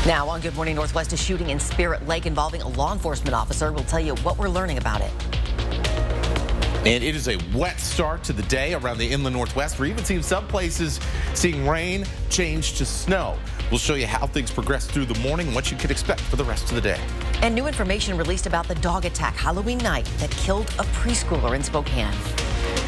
Now on Good Morning Northwest, a shooting in Spirit Lake involving a law enforcement officer. We'll tell you what we're learning about it. And it is a wet start to the day around the inland Northwest. We're even seeing some places seeing rain change to snow. We'll show you how things progress through the morning and what you could expect for the rest of the day. And new information released about the dog attack Halloween night that killed a preschooler in Spokane.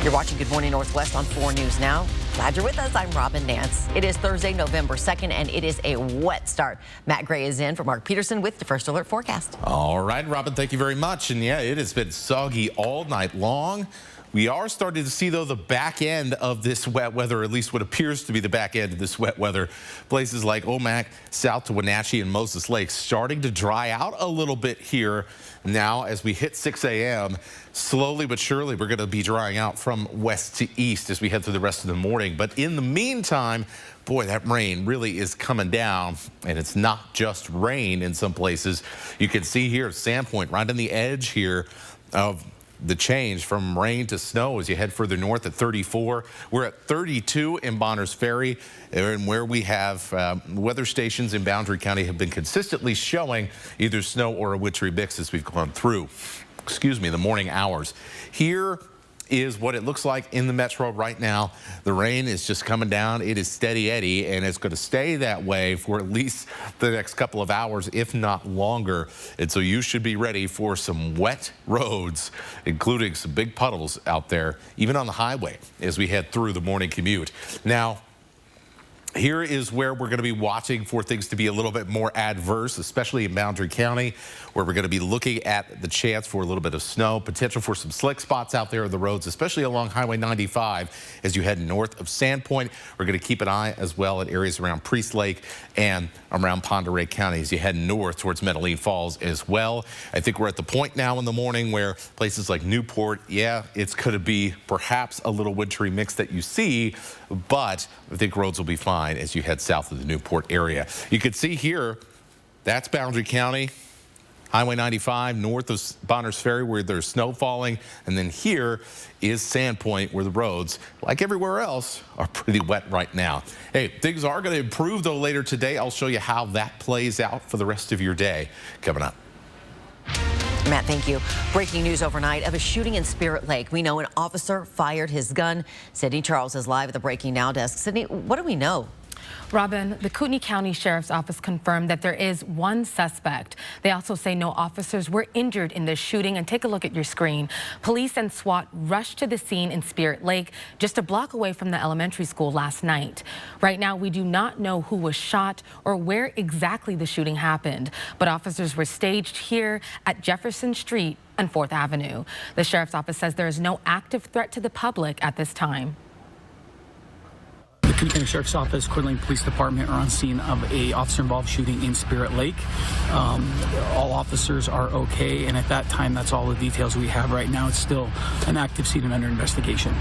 You're watching Good Morning Northwest on 4 News Now. Glad you're with us. I'm Robin Nance. It is Thursday, November 2nd, and it is a wet start. Matt Gray is in for Mark Peterson with the First Alert forecast. All right, Robin, thank you very much. And yeah, it has been soggy all night long. We are starting to see, though, the back end of this wet weather, at least what appears to be the back end of this wet weather. Places like Omak, south to Wenatchee and Moses Lake starting to dry out a little bit here now as we hit 6 a.m. Slowly but surely, we're going to be drying out from west to east as we head through the rest of the morning. But in the meantime, boy, that rain really is coming down, and it's not just rain in some places. You can see here at Sandpoint, right on the edge here of the change from rain to snow as you head further north at 34. We're at 32 in Bonners Ferry, and where we have weather stations in Boundary County have been consistently showing either snow or a wintry mix as we've gone through, the morning hours. Here is what it looks like in the metro right now. The rain is just coming down. It is steady Eddie, and it's going to stay that way for at least the next couple of hours, if not longer. And so you should be ready for some wet roads, including some big puddles out there, even on the highway as we head through the morning commute. Now, here is where we're going to be watching for things to be a little bit more adverse, especially in Boundary County, where we're going to be looking at the chance for a little bit of snow, potential for some slick spots out there on the roads, especially along Highway 95 as you head north of Sandpoint. We're going to keep an eye as well at areas around Priest Lake and around Ponderay County as you head north towards Medellin Falls as well. I think we're at the point now in the morning where places like Newport, yeah, it's going to be perhaps a little wintry mix that you see, but I think roads will be fine as you head south of the Newport area. You can see here, that's Boundary County, Highway 95 north of Bonners Ferry where there's snow falling, and then here is Sandpoint where the roads, like everywhere else, are pretty wet right now. Hey, things are going to improve though later today. I'll show you how that plays out for the rest of your day coming up. Matt, thank you. Breaking news overnight of a shooting in Spirit Lake. We know an officer fired his gun. Sydney Charles is live at the Breaking Now desk. Sydney, what do we know? Robin, the Kootenai County Sheriff's Office confirmed that there is one suspect. They also say no officers were injured in this shooting. And take a look at your screen. Police and SWAT rushed to the scene in Spirit Lake, just a block away from the elementary school last night. Right now, we do not know who was shot or where exactly the shooting happened, but officers were staged here at Jefferson Street and 4th Avenue. The Sheriff's Office says there is no active threat to the public at this time. The Kootenai County Sheriff's Office, Coeur d'Alene Police Department are on scene of a officer-involved shooting in Spirit Lake. All officers are okay, and at that time, that's all the details we have right now. It's still an active scene and under investigation.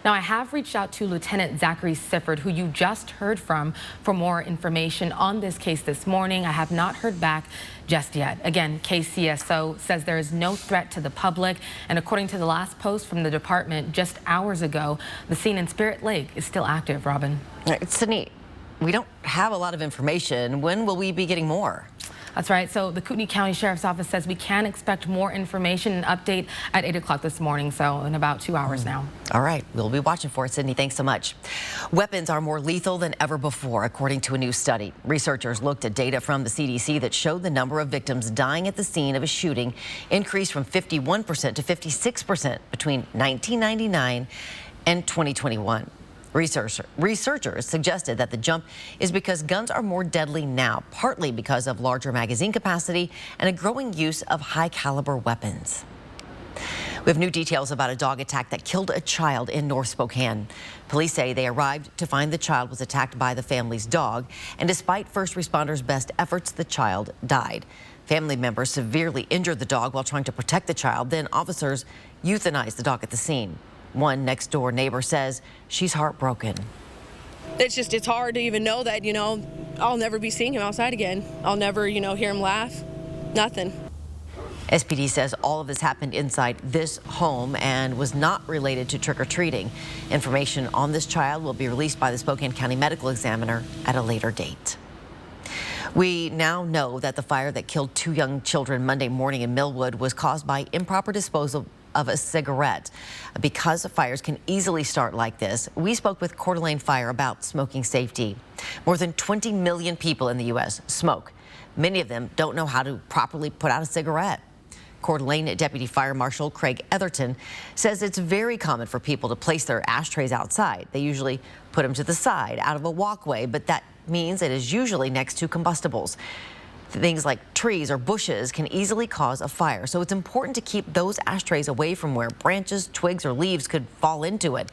Now, I have reached out to Lieutenant Zachary Sifford, who you just heard from, for more information on this case this morning. I have not heard back just yet. Again, KCSO says there is no threat to the public, and according to the last post from the department just hours ago, the scene in Spirit Lake is still active. Robin. All right, Sydney, we don't have a lot of information. When will we be getting more? That's right. So the Kootenai County Sheriff's Office says we can expect more information and update at 8 o'clock this morning, so in about 2 hours now. All right. We'll be watching for it, Sydney. Thanks so much. Weapons are more lethal than ever before, according to a new study. Researchers looked at data from the CDC that showed the number of victims dying at the scene of a shooting increased from 51% to 56% between 1999 and 2021. Researchers suggested that the jump is because guns are more deadly now, partly because of larger magazine capacity and a growing use of high-caliber weapons. We have new details about a dog attack that killed a child in North Spokane. Police say they arrived to find the child was attacked by the family's dog, and despite first responders' best efforts, the child died. Family members severely injured the dog while trying to protect the child. Then officers euthanized the dog at the scene. One next door neighbor says she's heartbroken. It's hard to even know that, I'll never be seeing him outside again. I'll never, hear him laugh. Nothing. SPD says all of this happened inside this home and was not related to trick-or-treating. Information on this child will be released by the Spokane County Medical Examiner at a later date. We now know that the fire that killed 2 young children Monday morning in Millwood was caused by improper disposal of a cigarette. Because fires can easily start like this, we spoke with Coeur d'Alene Fire about smoking safety. More than 20 million people in the U.S. smoke. Many of them don't know how to properly put out a cigarette. Coeur d'Alene Deputy Fire Marshal Craig Etherton says it's very common for people to place their ashtrays outside. They usually put them to the side, out of a walkway, but that means it is usually next to combustibles. Things like trees or bushes can easily cause a fire, so it's important to keep those ashtrays away from where branches, twigs, or leaves could fall into it.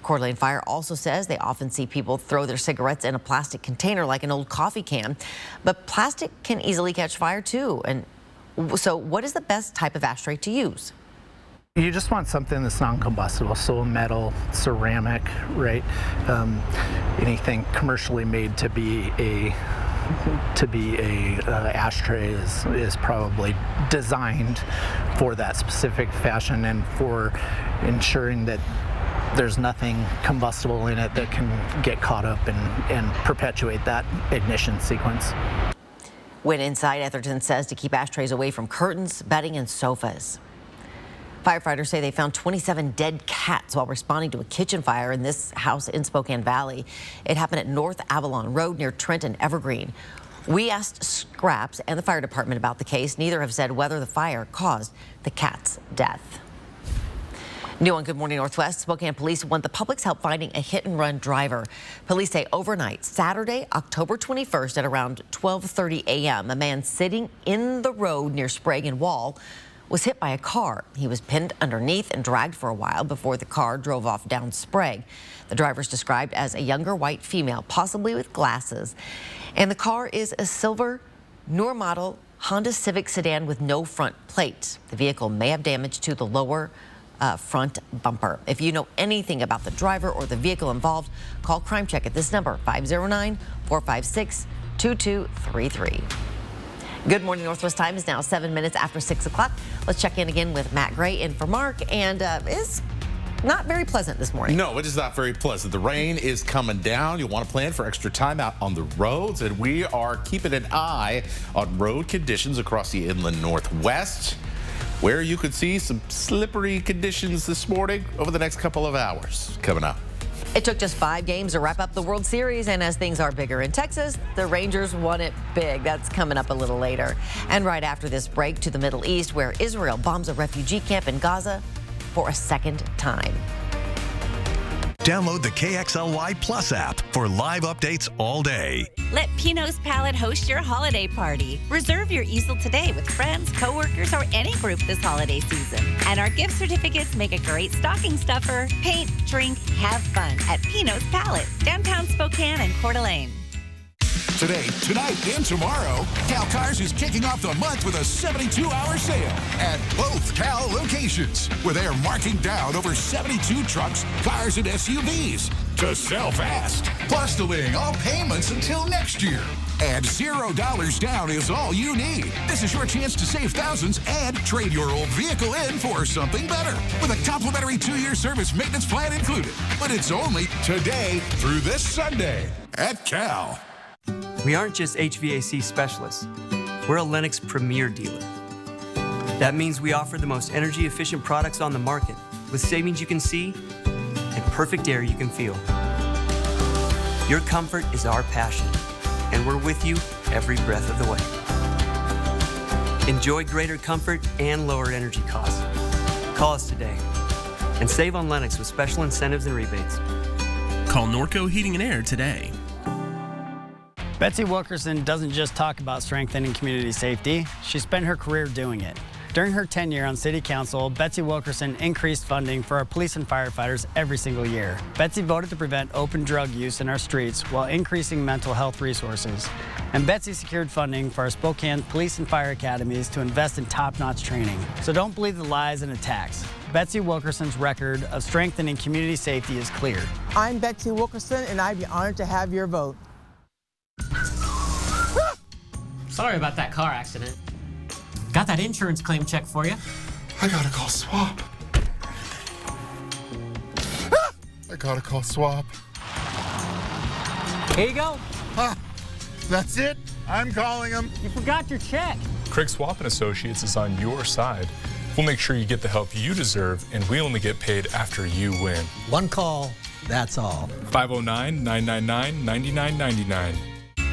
Coeur d'Alene Fire also says they often see people throw their cigarettes in a plastic container like an old coffee can, but plastic can easily catch fire too. And so what is the best type of ashtray to use? You just want something that's non-combustible, so metal, ceramic, right? Anything commercially made to be a ashtray is probably designed for that specific fashion and for ensuring that there's nothing combustible in it that can get caught up and perpetuate that ignition sequence. When inside, Etherton says to keep ashtrays away from curtains, bedding, and sofas. Firefighters say they found 27 dead cats while responding to a kitchen fire in this house in Spokane Valley. It happened at North Avalon Road near Trent and Evergreen. We asked Scraps and the fire department about the case. Neither have said whether the fire caused the cat's death. New on Good Morning Northwest, Spokane police want the public's help finding a hit-and-run driver. Police say overnight, Saturday, October 21st at around 12:30 a.m., a man sitting in the road near Sprague and Wall was hit by a car. He was pinned underneath and dragged for a while before the car drove off down Sprague. The driver's described as a younger white female, possibly with glasses. And the car is a silver, newer model Honda Civic sedan with no front plate. The vehicle may have damage to the lower front bumper. If you know anything about the driver or the vehicle involved, call Crime Check at this number, 509-456-2233. Good Morning Northwest time is now 7 minutes after 6 o'clock. Let's check in again with Matt Gray in for Mark, and it's not very pleasant this morning. No, it is not very pleasant. The rain is coming down. You'll want to plan for extra time out on the roads, and we are keeping an eye on road conditions across the inland Northwest, where you could see some slippery conditions this morning over the next couple of hours. Coming up. It took just 5 games to wrap up the World Series, and as things are bigger in Texas, the Rangers won it big. That's coming up a little later. And right after this break to the Middle East, where Israel bombs a refugee camp in Gaza for a second time. Download the KXLY Plus app for live updates all day. Let Pinot's Palette host your holiday party. Reserve your easel today with friends, coworkers, or any group this holiday season. And our gift certificates make a great stocking stuffer. Paint, drink, have fun at Pinot's Palette, downtown Spokane and Coeur d'Alene. Today, tonight, and tomorrow, Cal Cars is kicking off the month with a 72-hour sale at both Cal locations, where they are marking down over 72 trucks, cars, and SUVs to sell fast. Plus delaying all payments until next year. And $0 down is all you need. This is your chance to save thousands and trade your old vehicle in for something better with a complimentary 2-year service maintenance plan included. But it's only today through this Sunday at Cal. We aren't just HVAC specialists. We're a Lennox premier dealer. That means we offer the most energy-efficient products on the market with savings you can see and perfect air you can feel. Your comfort is our passion, and we're with you every breath of the way. Enjoy greater comfort and lower energy costs. Call us today and save on Lennox with special incentives and rebates. Call Norco Heating and Air today. Betsy Wilkerson doesn't just talk about strengthening community safety, she spent her career doing it. During her tenure on City Council, Betsy Wilkerson increased funding for our police and firefighters every single year. Betsy voted to prevent open drug use in our streets while increasing mental health resources. And Betsy secured funding for our Spokane Police and Fire Academies to invest in top-notch training. So don't believe the lies and attacks. Betsy Wilkerson's record of strengthening community safety is clear. I'm Betsy Wilkerson, and I'd be honored to have your vote. Sorry about that car accident. Got that insurance claim check for you. I gotta call SWAP. I gotta call SWAP. Here you go. That's it? I'm calling him. You forgot your check. Craig Swap & Associates is on your side. We'll make sure you get the help you deserve, and we only get paid after you win. One call, that's all. 509-999-9999.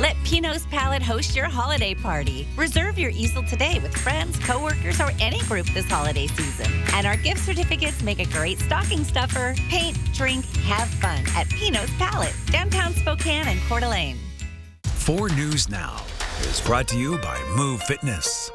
Let Pino's Palette host your holiday party. Reserve your easel today with friends, coworkers, or any group this holiday season. And our gift certificates make a great stocking stuffer. Paint, drink, have fun at Pino's Palette, downtown Spokane and Coeur d'Alene. 4 News Now is brought to you by Move Fitness.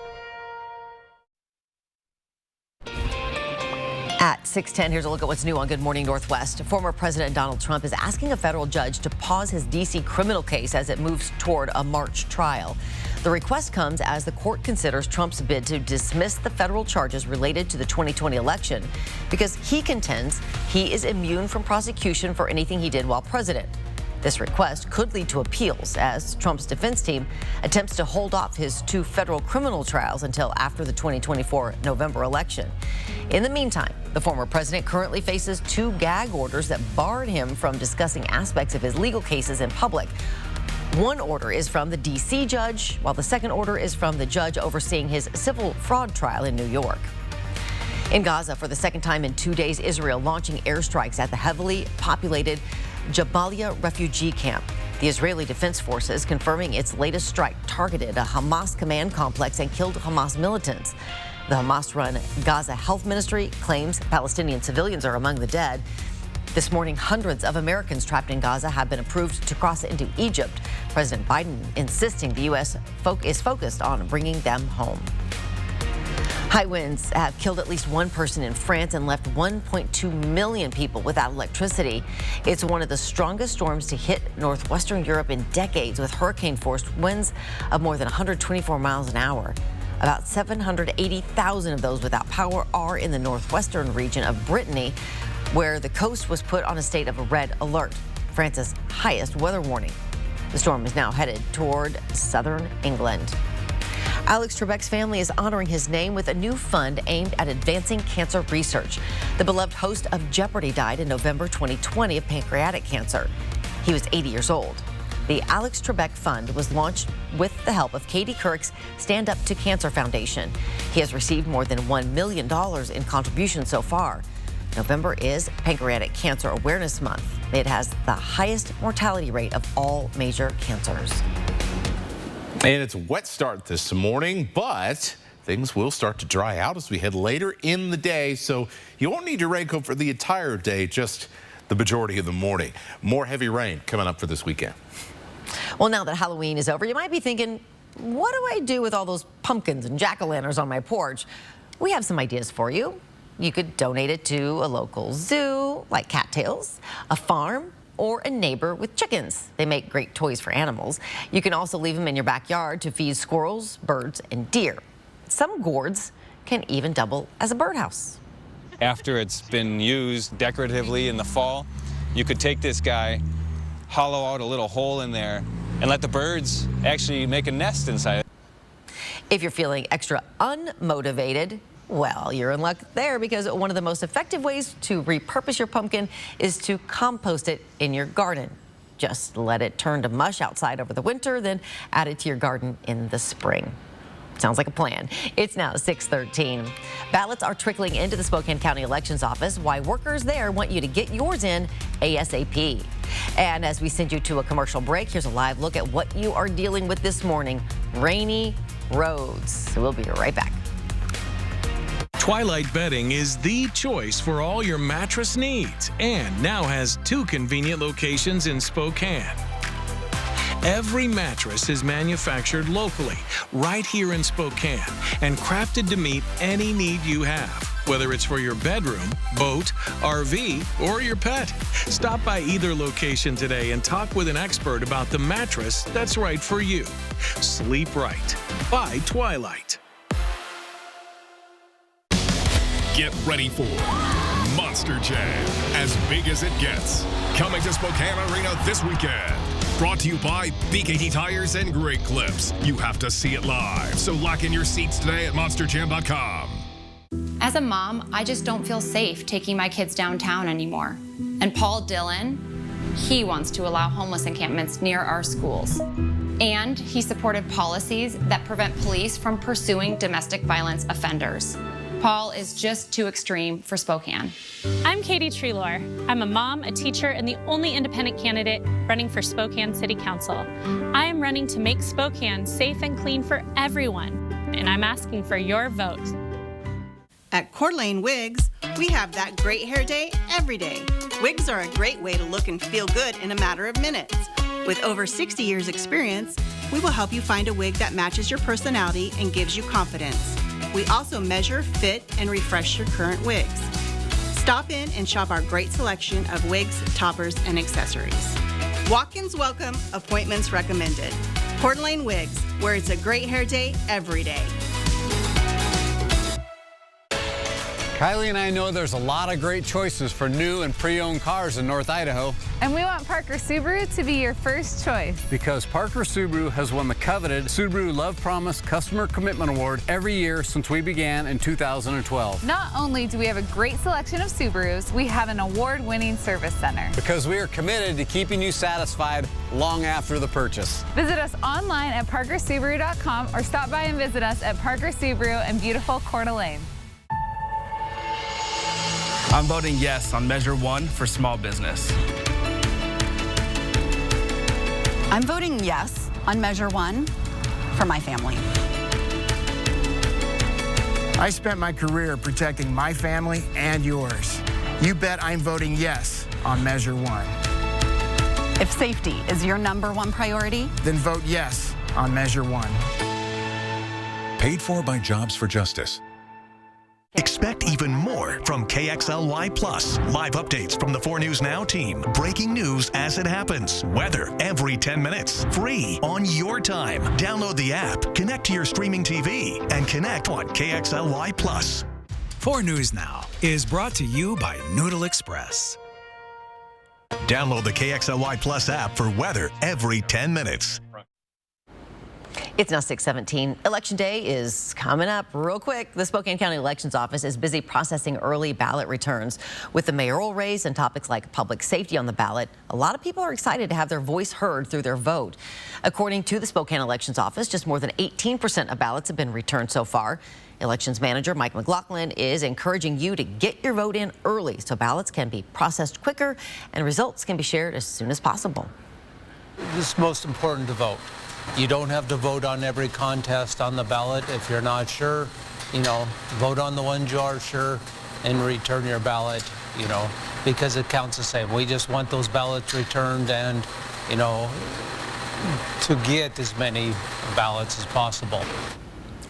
At 6:10, here's a look at what's new on Good Morning Northwest. Former President Donald Trump is asking a federal judge to pause his D.C. criminal case as it moves toward a March trial. The request comes as the court considers Trump's bid to dismiss the federal charges related to the 2020 election because he contends he is immune from prosecution for anything he did while president. This request could lead to appeals as Trump's defense team attempts to hold off his 2 federal criminal trials until after the 2024 November election. In the meantime, the former president currently faces 2 gag orders that barred him from discussing aspects of his legal cases in public. One order is from the D.C. judge, while the second order is from the judge overseeing his civil fraud trial in New York. In Gaza, for the second time in 2 days, Israel launching airstrikes at the heavily populated Jabalia refugee camp. The Israeli Defense Forces confirming its latest strike targeted a Hamas command complex and killed Hamas militants. The Hamas-run Gaza Health Ministry claims Palestinian civilians are among the dead. This morning, hundreds of Americans trapped in Gaza have been approved to cross into Egypt. President Biden insisting the U.S. is focused on bringing them home. High winds have killed at least 1 person in France and left 1.2 million people without electricity. It's one of the strongest storms to hit northwestern Europe in decades, with hurricane-force winds of more than 124 miles an hour. About 780,000 of those without power are in the northwestern region of Brittany, where the coast was put on a state of a red alert, France's highest weather warning. The storm is now headed toward southern England. Alex Trebek's family is honoring his name with a new fund aimed at advancing cancer research. The beloved host of Jeopardy died in November 2020 of pancreatic cancer. He was 80 years old. The Alex Trebek Fund was launched with the help of Katie Couric's Stand Up to Cancer Foundation. He has received more than $1 million in contributions so far. November is Pancreatic Cancer Awareness Month. It has the highest mortality rate of all major cancers. And it's a wet start this morning, but things will start to dry out as we head later in the day. So you won't need your raincoat for the entire day, just the majority of the morning. More heavy rain coming up for this weekend. Well, now that Halloween is over, you might be thinking, what do I do with all those pumpkins and jack-o'-lanterns on my porch? We have some ideas for you. You could donate it to a local zoo, like Cattails, a farm, or a neighbor with chickens. They make great toys for animals. You can also leave them in your backyard to feed squirrels, birds, and deer. Some gourds can even double as a birdhouse. After it's been used decoratively in the fall, you could take this guy, hollow out a little hole in there, and let the birds actually make a nest inside it. If you're feeling extra unmotivated, well, you're in luck there, because one of the most effective ways to repurpose your pumpkin is to compost it in your garden. Just let it turn to mush outside over the winter, then add it to your garden in the spring. Sounds like a plan. It's now 6:13. Ballots are trickling into the Spokane County Elections Office. Why workers there want you to get yours in ASAP. And as we send you to a commercial break, here's a live look at what you are dealing with this morning: rainy roads. So we'll be right back. Twilight Bedding is the choice for all your mattress needs and now has 2 convenient locations in Spokane. Every mattress is manufactured locally, right here in Spokane, and crafted to meet any need you have, whether it's for your bedroom, boat, RV, or your pet. Stop by either location today and talk with an expert about the mattress that's right for you. Sleep right. By Twilight. Get ready for Monster Jam, as big as it gets. Coming to Spokane Arena this weekend. Brought to you by BKT Tires and Great Clips. You have to see it live, so lock in your seats today at monsterjam.com. As a mom, I just don't feel safe taking my kids downtown anymore. And Paul Dillon, he wants to allow homeless encampments near our schools. And he supported policies that prevent police from pursuing domestic violence offenders. Paul is just too extreme for Spokane. I'm Katie Treelor. I'm a mom, a teacher, and the only independent candidate running for Spokane City Council. I am running to make Spokane safe and clean for everyone, and I'm asking for your vote. At Coeur d'Alene Wigs, we have that great hair day every day. Wigs are a great way to look and feel good in a matter of minutes. With over 60 years experience, we will help you find a wig that matches your personality and gives you confidence. We also measure, fit, and refresh your current wigs. Stop in and shop our great selection of wigs, toppers, and accessories. Walk-ins welcome, appointments recommended. Coeur d'Alene Wigs, where it's a great hair day every day. Kylie and I know there's a lot of great choices for new and pre-owned cars in North Idaho. And we want Parker Subaru to be your first choice. Because Parker Subaru has won the coveted Subaru Love Promise Customer Commitment Award every year since we began in 2012. Not only do we have a great selection of Subarus, we have an award-winning service center. Because we are committed to keeping you satisfied long after the purchase. Visit us online at parkersubaru.com or stop by and visit us at Parker Subaru in beautiful Coeur d'Alene. I'm voting yes on Measure 1 for small business. I'm voting yes on Measure 1 for my family. I spent my career protecting my family and yours. You bet I'm voting yes on Measure 1. If safety is your #1 priority, then vote yes on Measure 1. Paid for by Jobs for Justice. Expect even more from KXLY Plus. Live updates from the 4 News Now team. Breaking news as it happens. Weather every 10 minutes. Free on your time. Download the app, connect to your streaming TV, and connect on KXLY Plus. 4 News Now is brought to you by Noodle Express. Download the KXLY Plus app for weather every 10 minutes. It's now 6:17. Election day is coming up real quick. The Spokane County Elections Office is busy processing early ballot returns. With the mayoral race and topics like public safety on the ballot, a lot of people are excited to have their voice heard through their vote. According to the Spokane Elections Office, just more than 18% of ballots have been returned so far. Elections Manager Mike McLaughlin is encouraging you to get your vote in early so ballots can be processed quicker and results can be shared as soon as possible. It's most important to vote. You don't have to vote on every contest on the ballot. If you're not sure, vote on the ones you are sure and return your ballot, because it counts the same. We just want those ballots returned and, to get as many ballots as possible.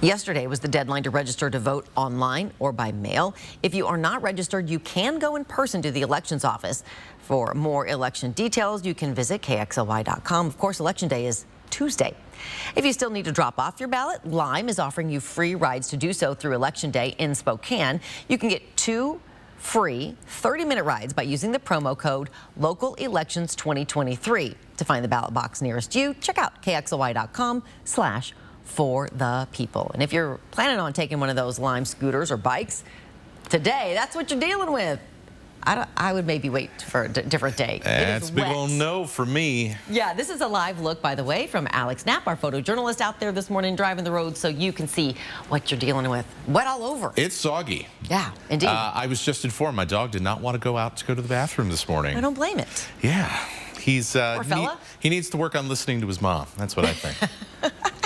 Yesterday was the deadline to register to vote online or by mail. If you are not registered, you can go in person to the elections office. For more election details, you can visit KXLY.com. Of course, Election Day is Tuesday. If you still need to drop off your ballot, Lime is offering you free rides to do so through Election Day in Spokane. You can get 2 free 30-minute rides by using the promo code LOCALElections2023. To find the ballot box nearest you, check out KXLY.com/for-the-people. And if you're planning on taking one of those Lime scooters or bikes, today, that's what you're dealing with. I would maybe wait for a different day. That's a big old no for me. Yeah, this is a live look, by the way, from Alex Knapp, our photojournalist out there this morning driving the road so you can see what you're dealing with. Wet all over. It's soggy. Yeah, indeed. I was just informed my dog did not want to go out to go to the bathroom this morning. I don't blame it. Yeah. He's Poor fella. He needs to work on listening to his mom. That's what I think.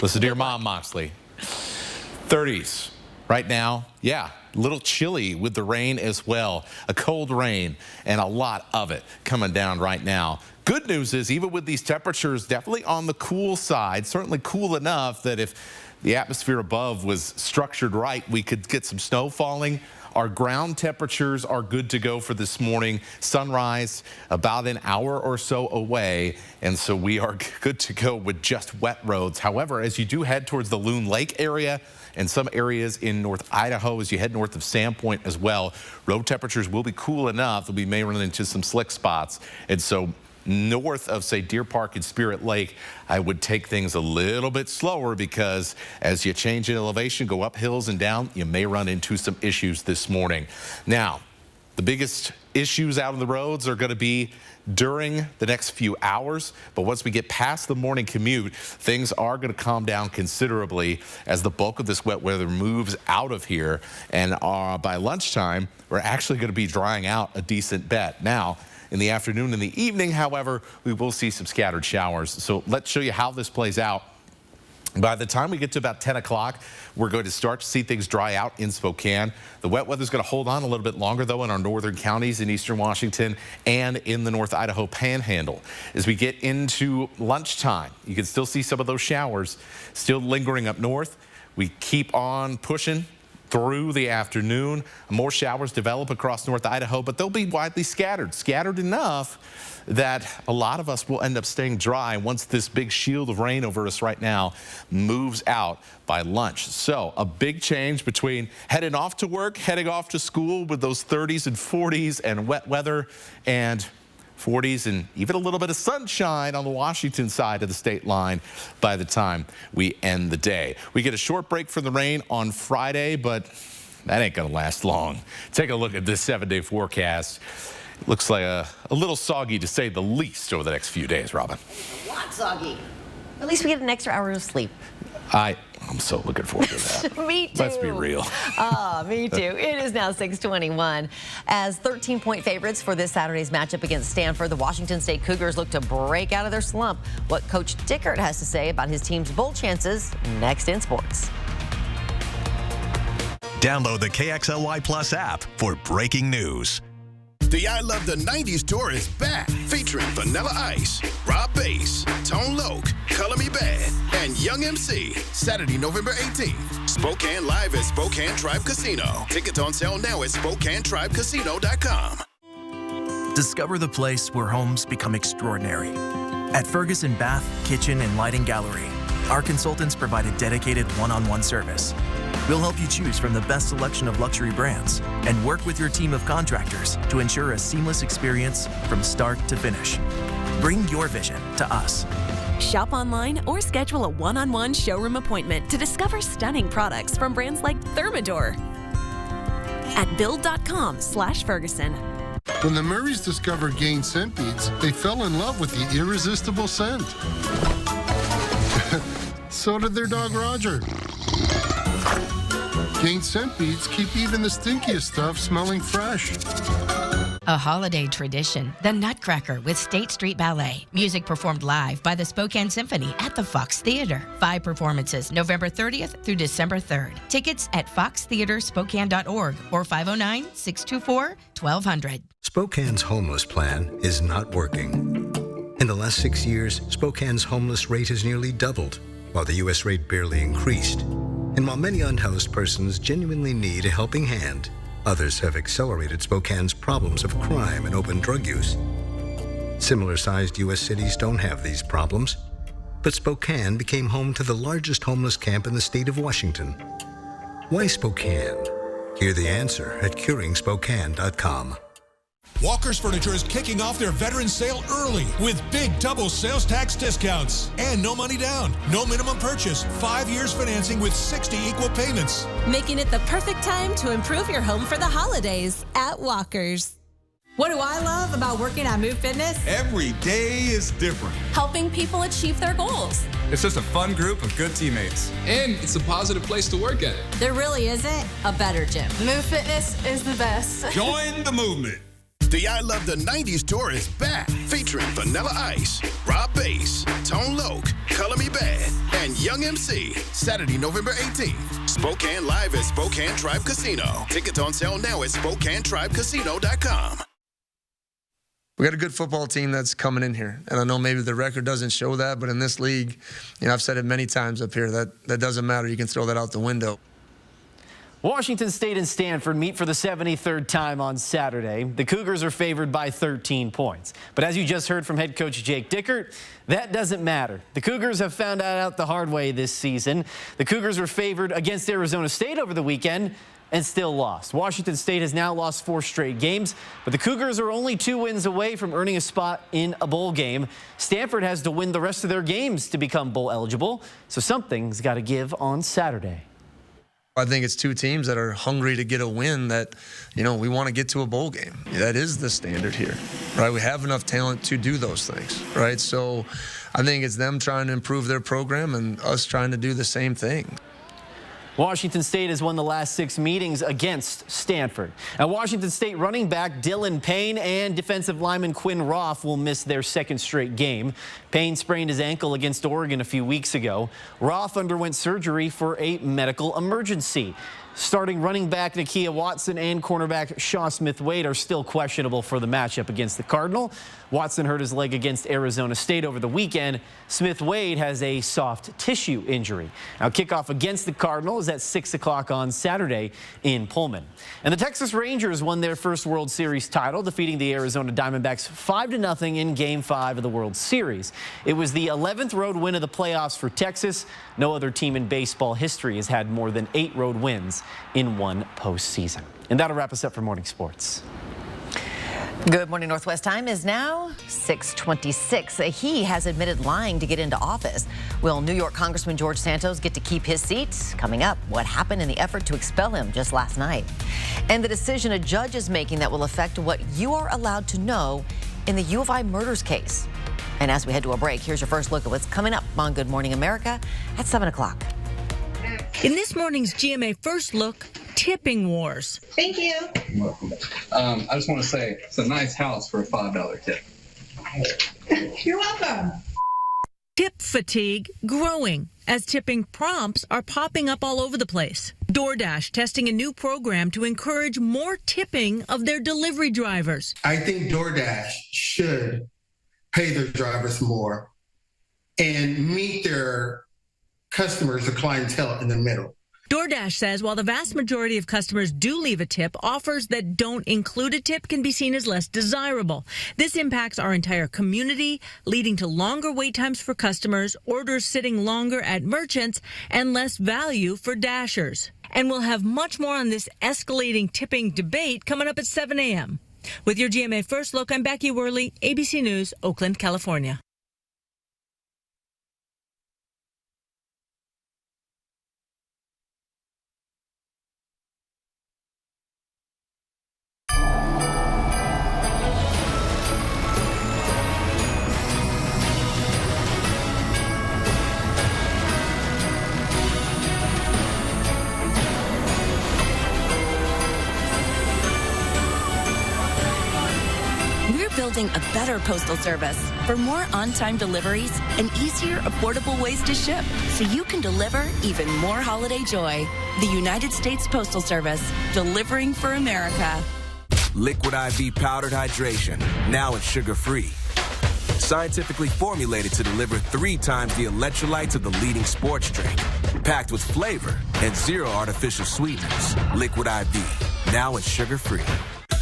Listen to your mom, Moxley. 30s right now. Yeah. A little chilly with the rain as well. A cold rain and a lot of it coming down right now. Good news is even with these temperatures definitely on the cool side, certainly cool enough that if the atmosphere above was structured right, we could get some snow falling. Our ground temperatures are good to go for this morning. Sunrise about an hour or so away, and so we are good to go with just wet roads. However, as you do head towards the Loon Lake area and some areas in North Idaho, as you head north of Sandpoint as well, road temperatures will be cool enough that we may run into some slick spots. And so north of, say, Deer Park and Spirit Lake, I would take things a little bit slower because as you change in elevation, go up hills and down, you may run into some issues this morning. Now, the biggest issues out on the roads are going to be during the next few hours. But once we get past the morning commute, things are going to calm down considerably as the bulk of this wet weather moves out of here. And by lunchtime, we're actually going to be drying out a decent bit. Now, in the afternoon and the evening, however, we will see some scattered showers. So let's show you how this plays out. By the time we get to about 10 o'clock, we're going to start to see things dry out in Spokane. The wet weather is going to hold on a little bit longer, though, in our northern counties in eastern Washington and in the North Idaho Panhandle. As we get into lunchtime, you can still see some of those showers still lingering up north. We keep on pushing through the afternoon. More showers develop across North Idaho, but they'll be widely scattered enough that a lot of us will end up staying dry once this big shield of rain over us right now moves out by lunch. So a big change between heading off to work, heading off to school with those 30s and 40s and wet weather and 40s and even a little bit of sunshine on the Washington side of the state line by the time we end the day. We get a short break from the rain on Friday, but that ain't gonna last long. Take a look at this 7-day forecast. Looks like a little soggy to say the least over the next few days, Robin. A lot soggy. At least we get an extra hour of sleep. I'm so looking forward to that. Me too. Let's be real. Me too. It is now 6:21. As 13-point favorites for this Saturday's matchup against Stanford, the Washington State Cougars look to break out of their slump. What Coach Dickert has to say about his team's bowl chances next in sports. Download the KXLY Plus app for breaking news. The I Love the 90s tour is back, featuring Vanilla Ice, Rob Bass, Tone Loc, Color Me Bad, and Young MC. Saturday, November 18th. Spokane live at Spokane Tribe Casino. Tickets on sale now at SpokaneTribeCasino.com. Discover the place where homes become extraordinary. At Ferguson Bath, Kitchen, and Lighting Gallery, our consultants provide a dedicated one-on-one service. We'll help you choose from the best selection of luxury brands and work with your team of contractors to ensure a seamless experience from start to finish. Bring your vision to us. Shop online or schedule a one-on-one showroom appointment to discover stunning products from brands like Thermador at build.com/Ferguson. When the Murrays discovered Gain scent beads, they fell in love with the irresistible scent. So did their dog Roger. Gain scent beads keep even the stinkiest stuff smelling fresh. A holiday tradition, the Nutcracker with State Street Ballet. Music performed live by the Spokane Symphony at the Fox Theater. 5 performances, November 30th through December 3rd. Tickets at foxtheaterspokane.org or 509-624-1200. Spokane's homeless plan is not working. In the last 6 years, Spokane's homeless rate has nearly doubled, while the U.S. rate barely increased. And while many unhoused persons genuinely need a helping hand, others have accelerated Spokane's problems of crime and open drug use. Similar-sized U.S. cities don't have these problems, but Spokane became home to the largest homeless camp in the state of Washington. Why Spokane? Hear the answer at curingspokane.com. Walker's Furniture is kicking off their veteran sale early with big double sales tax discounts and no money down, no minimum purchase, 5 years financing with 60 equal payments. Making it the perfect time to improve your home for the holidays at Walker's. What do I love about working at Move Fitness? Every day is different. Helping people achieve their goals. It's just a fun group of good teammates. And it's a positive place to work at. There really isn't a better gym. Move Fitness is the best. Join the movement. The I Love the 90s tour is back, featuring Vanilla Ice, Rob Bass, Tone Loc, Color Me Bad, and Young MC. Saturday, November 18th. Spokane live at Spokane Tribe Casino. Tickets on sale now at SpokaneTribeCasino.com. We got a good football team that's coming in here. And I know maybe the record doesn't show that, but in this league, I've said it many times up here, that doesn't matter. You can throw that out the window. Washington State and Stanford meet for the 73rd time on Saturday. The Cougars are favored by 13 points. But as you just heard from head coach Jake Dickert, that doesn't matter. The Cougars have found that out the hard way this season. The Cougars were favored against Arizona State over the weekend and still lost. Washington State has now lost 4 straight games, but the Cougars are only 2 wins away from earning a spot in a bowl game. Stanford has to win the rest of their games to become bowl eligible, so something's got to give on Saturday. I think it's two teams that are hungry to get a win that, we want to get to a bowl game. That is the standard here, right? We have enough talent to do those things, right? So I think it's them trying to improve their program and us trying to do the same thing. Washington State has won the last 6 meetings against Stanford. Now, Washington State running back Dylan Payne and defensive lineman Quinn Roth will miss their second straight game. Payne sprained his ankle against Oregon a few weeks ago. Roth underwent surgery for a medical emergency. Starting running back Nakia Watson and cornerback Shaw Smith-Wade are still questionable for the matchup against the Cardinal. Watson hurt his leg against Arizona State over the weekend. Smith-Wade has a soft tissue injury. Now, kickoff against the Cardinal is at 6 o'clock on Saturday in Pullman. And the Texas Rangers won their first World Series title, defeating the Arizona Diamondbacks 5-0 in Game 5 of the World Series. It was the 11th road win of the playoffs for Texas. No other team in baseball history has had more than 8 road wins in one postseason. And that'll wrap us up for Morning Sports. Good morning. Northwest time is now 6:26. He has admitted lying to get into office. Will New York Congressman George Santos get to keep his seat? Coming up, what happened in the effort to expel him just last night? And the decision a judge is making that will affect what you are allowed to know in the U of I murders case. And as we head to a break, here's your first look at what's coming up on Good Morning America at 7 o'clock. In this morning's GMA First Look, tipping wars. Thank you. You're welcome. I just want to say it's a nice house for a $5 tip. You're welcome. Tip fatigue growing as tipping prompts are popping up all over the place. DoorDash testing a new program to encourage more tipping of their delivery drivers. I think DoorDash should pay their drivers more and meet their customers, the clientele in the middle. DoorDash says while the vast majority of customers do leave a tip, offers that don't include a tip can be seen as less desirable. This impacts our entire community, leading to longer wait times for customers, orders sitting longer at merchants, and less value for Dashers. And we'll have much more on this escalating tipping debate coming up at 7 a.m. With your GMA First Look, I'm Becky Worley, ABC News, Oakland, California. Building a better postal service for more on-time deliveries and easier, affordable ways to ship so you can deliver even more holiday joy. The United States Postal Service, delivering for America. Liquid IV powdered hydration, now it's sugar-free. Scientifically formulated to deliver 3 times the electrolytes of the leading sports drink. Packed with flavor and 0 artificial sweeteners. Liquid IV, now it's sugar-free.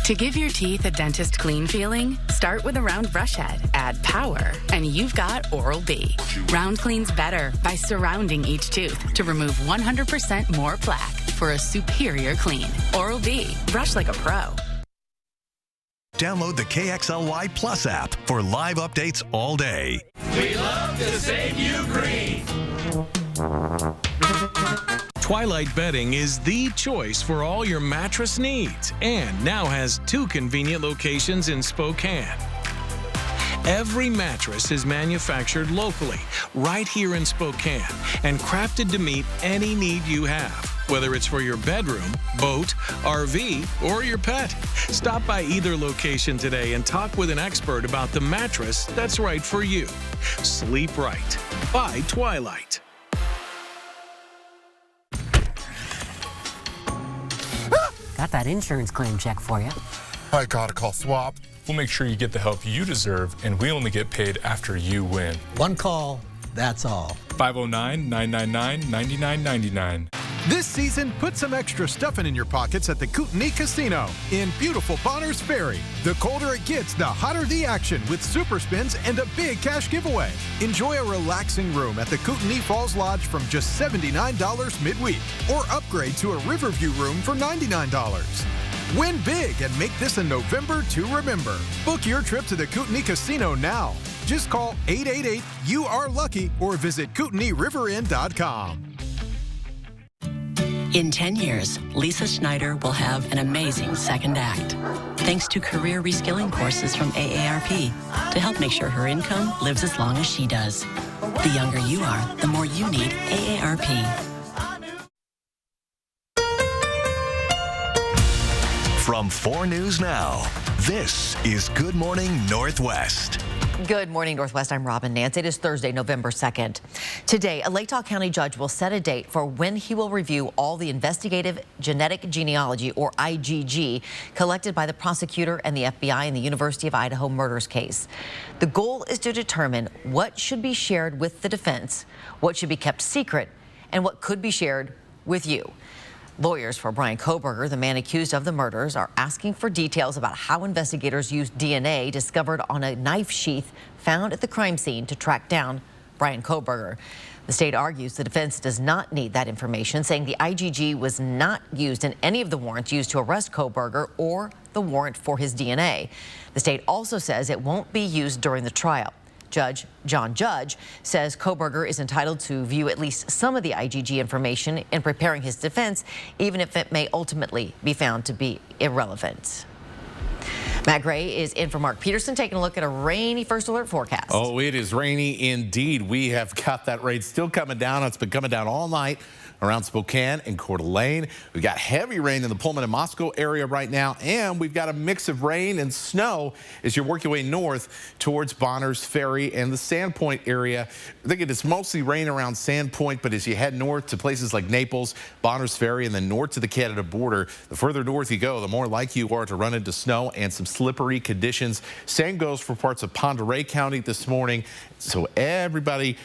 To give your teeth a dentist clean feeling, start with a round brush head, add power, and you've got Oral-B. Round cleans better by surrounding each tooth to remove 100% more plaque for a superior clean. Oral-B, brush like a pro. Download the KXLY Plus app for live updates all day. We love to save you green. Twilight Bedding is the choice for all your mattress needs and now has 2 convenient locations in Spokane. Every mattress is manufactured locally, right here in Spokane, and crafted to meet any need you have, whether it's for your bedroom, boat, RV, or your pet. Stop by either location today and talk with an expert about the mattress that's right for you. Sleep right. By Twilight. Got that insurance claim check for you. I gotta call Swap. We'll make sure you get the help you deserve, and we only get paid after you win. One call, that's all. 509-999-9999. This season, put some extra stuffing in your pockets at the Kootenai Casino in beautiful Bonners Ferry. The colder it gets, the hotter the action with super spins and a big cash giveaway. Enjoy a relaxing room at the Kootenai Falls Lodge from just $79 midweek, or upgrade to a Riverview room for $99. Win big and make this a November to remember. Book your trip to the Kootenai Casino now. Just call 888-YOU-ARE-LUCKY or visit KootenaiRiverInn.com. In 10 years, Lisa Schneider will have an amazing second act, thanks to career reskilling courses from AARP to help make sure her income lives as long as she does. The younger you are, the more you need AARP. From 4 News Now, this is Good Morning Northwest. Good morning, Northwest. I'm Robin Nance. It is Thursday, November 2nd. Today, a Latah County judge will set a date for when he will review all the investigative genetic genealogy, or IgG, collected by the prosecutor and the FBI in the University of Idaho murders case. The goal is to determine what should be shared with the defense, what should be kept secret, and what could be shared with you. Lawyers for Brian Kohberger, the man accused of the murders, are asking for details about how investigators used DNA discovered on a knife sheath found at the crime scene to track down Brian Kohberger. The state argues the defense does not need that information, saying the IgG was not used in any of the warrants used to arrest Kohberger or the warrant for his DNA. The state also says it won't be used during the trial. Judge John Judge says Kohberger is entitled to view at least some of the IgG information in preparing his defense, even if it may ultimately be found to be irrelevant. Matt Gray is in for Mark Peterson, taking a look at a rainy first alert forecast. Oh, it is rainy indeed. We have got that rain still coming down. It's been coming down all night around Spokane and Coeur d'Alene. We've got heavy rain in the Pullman and Moscow area right now, and we've got a mix of rain and snow as you work your way north towards Bonners Ferry and the Sandpoint area. I think it is mostly rain around Sandpoint, but as you head north to places like Naples, Bonners Ferry, and then north to the Canada border, the further north you go, the more likely you are to run into snow and some slippery conditions. Same goes for parts of Pend Oreille County this morning. So everybody,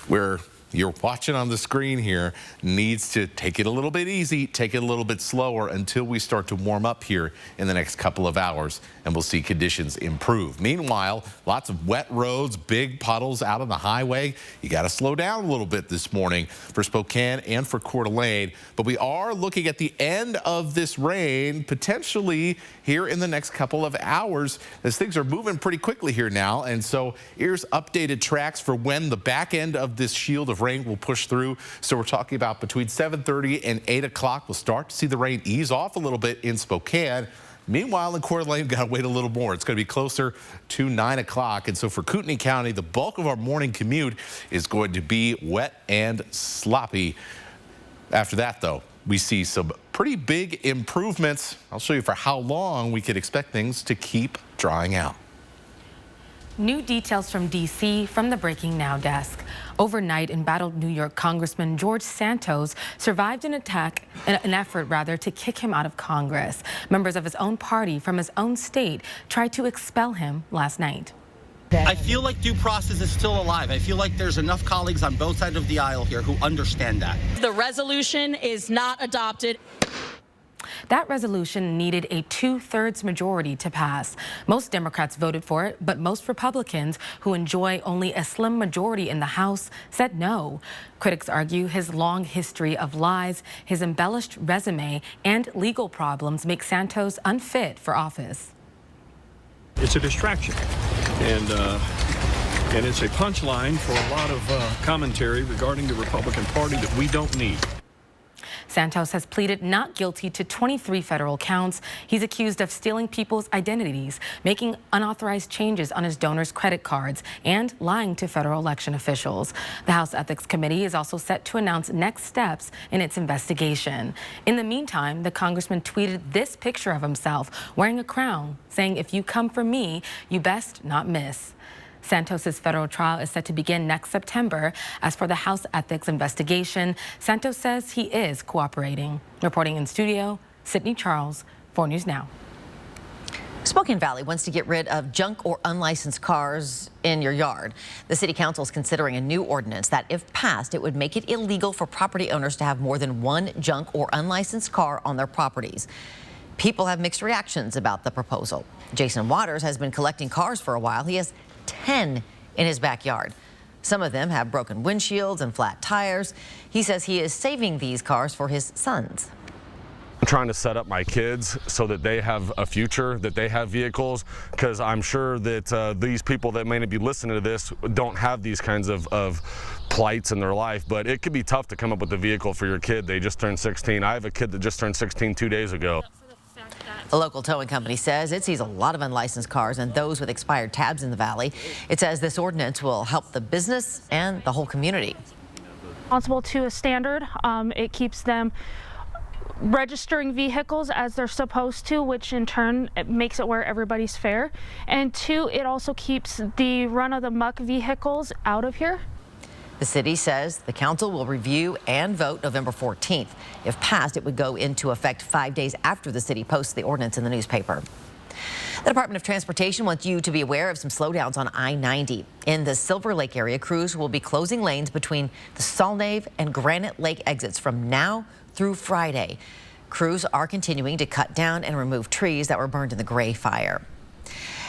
where you're watching on the screen here, needs to take it a little bit easy, take it a little bit slower until we start to warm up here in the next couple of hours, and we'll see conditions improve. Meanwhile, lots of wet roads, big puddles out on the highway. You got to slow down a little bit this morning for Spokane and for Coeur d'Alene, but we are looking at the end of this rain potentially here in the next couple of hours as things are moving pretty quickly here now. And so here's updated tracks for when the back end of this shield of rain will push through. So we're talking about between 7:30 and 8 o'clock. We'll start to see the rain ease off a little bit in Spokane. Meanwhile, in Coeur d'Alene, we've got to wait a little more. It's going to be closer to 9 o'clock. And so for Kootenai County, the bulk of our morning commute is going to be wet and sloppy. After that, though, we see some pretty big improvements. I'll show you for how long we could expect things to keep drying out. New details from D.C. from the Breaking Now desk. Overnight, embattled New York Congressman George Santos survived an effort to kick him out of Congress. Members of his own party from his own state tried to expel him last night. I feel like due process is still alive. I feel like there's enough colleagues on both sides of the aisle here who understand that. The resolution is not adopted. That resolution needed a 2/3 majority to pass. Most Democrats voted for it, but most Republicans, who enjoy only a slim majority in the House, said no. Critics argue his long history of lies, his embellished resume, and legal problems make Santos unfit for office. It's a distraction, and it's a punchline for a lot of commentary regarding the Republican Party that we don't need. Santos has pleaded not guilty to 23 federal counts. He's accused of stealing people's identities, making unauthorized changes on his donors' credit cards, and lying to federal election officials. The House Ethics Committee is also set to announce next steps in its investigation. In the meantime, the congressman tweeted this picture of himself wearing a crown, saying, "If you come for me, you best not miss." Santos's federal trial is set to begin next September. As for the House ethics investigation, Santos says he is cooperating. Reporting in studio, Sydney Charles, 4 News Now. Spokane Valley wants to get rid of junk or unlicensed cars in your yard. The city council is considering a new ordinance that, if passed, it would make it illegal for property owners to have more than one junk or unlicensed car on their properties. People have mixed reactions about the proposal. Jason Waters has been collecting cars for a while. He has 10 in his backyard. Some of them have broken windshields and flat tires. He says he is saving these cars for his sons. I'm trying to set up my kids so that they have a future, that they have vehicles, because I'm sure that these people that may not be listening to this don't have these kinds of plights in their life, but it could be tough to come up with a vehicle for your kid. They just turned 16. I have a kid that just turned 16 2 days ago. A local towing company says it sees a lot of unlicensed cars and those with expired tabs in the valley. It says this ordinance will help the business and the whole community. Responsible to a standard. It keeps them registering vehicles as they're supposed to, which in turn it makes it where everybody's fair. And two, it also keeps the run-of-the-muck vehicles out of here. The city says the council will review and vote November 14th. If passed, it would go into effect 5 days after the city posts the ordinance in the newspaper. The Department of Transportation wants you to be aware of some slowdowns on I-90. In the Silver Lake area, crews will be closing lanes between the Salnave and Granite Lake exits from now through Friday. Crews are continuing to cut down and remove trees that were burned in the Gray fire.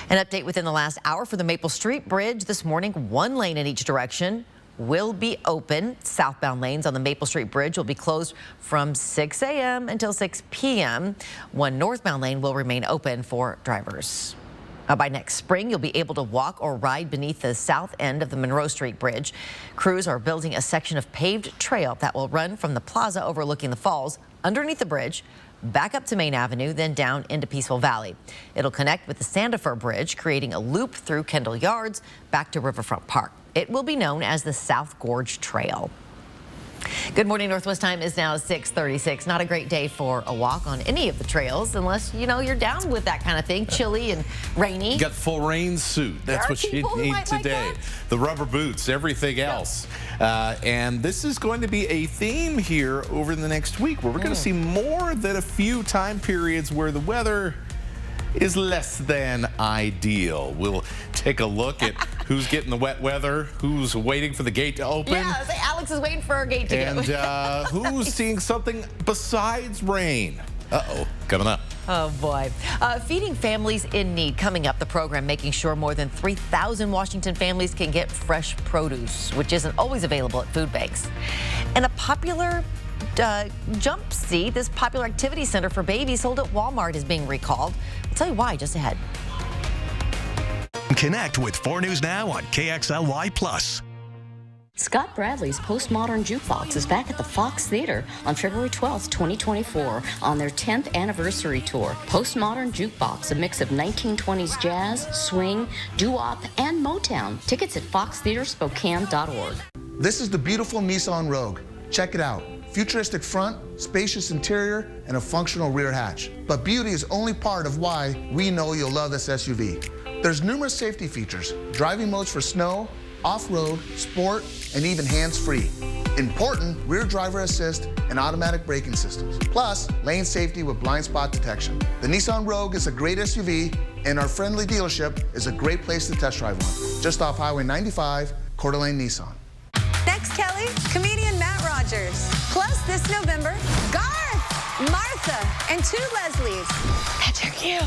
An update within the last hour for the Maple Street Bridge this morning. One lane in each direction will be open. Southbound lanes on the Maple Street Bridge will be closed from 6 a.m. until 6 p.m. One northbound lane will remain open for drivers. By next spring, you'll be able to walk or ride beneath the south end of the Monroe Street Bridge. Crews are building a section of paved trail that will run from the plaza overlooking the falls underneath the bridge, back up to Main Avenue, then down into Peaceful Valley. It'll connect with the Sandifer Bridge, creating a loop through Kendall Yards back to Riverfront Park. It will be known as the South Gorge Trail. Good morning. Northwest time is now 6:36. Not a great day for a walk on any of the trails unless, you know, you're down with that kind of thing. Chilly and rainy. You got the full rain suit. That's what you need today. The rubber boots, everything else. And this is going to be a theme here over the next week where we're going to see more than a few time periods where the weather is less than ideal. We'll take a look at who's getting the wet weather, who's waiting for the gate to open. Yeah, Alex is waiting for our gate to get And who's seeing something besides rain. Uh-oh, coming up. Oh, boy. Feeding families in need. Coming up, the program making sure more than 3,000 Washington families can get fresh produce, which isn't always available at food banks. And a popular jump seat, this popular activity center for babies sold at Walmart, is being recalled. I'll tell you why just ahead. Connect with 4 News Now on KXLY+. Scott Bradley's Postmodern Jukebox is back at the Fox Theater on February 12th, 2024 on their 10th anniversary tour. Postmodern Jukebox, a mix of 1920s jazz, swing, doo-wop, and Motown. Tickets at foxtheaterspokane.org. This is the beautiful Nissan Rogue. Check it out. Futuristic front, spacious interior, and a functional rear hatch. But beauty is only part of why we know you'll love this SUV. There's numerous safety features, driving modes for snow, off-road, sport, and even hands-free. Important rear driver assist and automatic braking systems. Plus, lane safety with blind spot detection. The Nissan Rogue is a great SUV, and our friendly dealership is a great place to test drive one. Just off Highway 95, Coeur d'Alene Nissan. Next, Kelly, comedian Matt Rogers. Plus, this November, Garth, Martha, and 2 Leslies. That's her cue.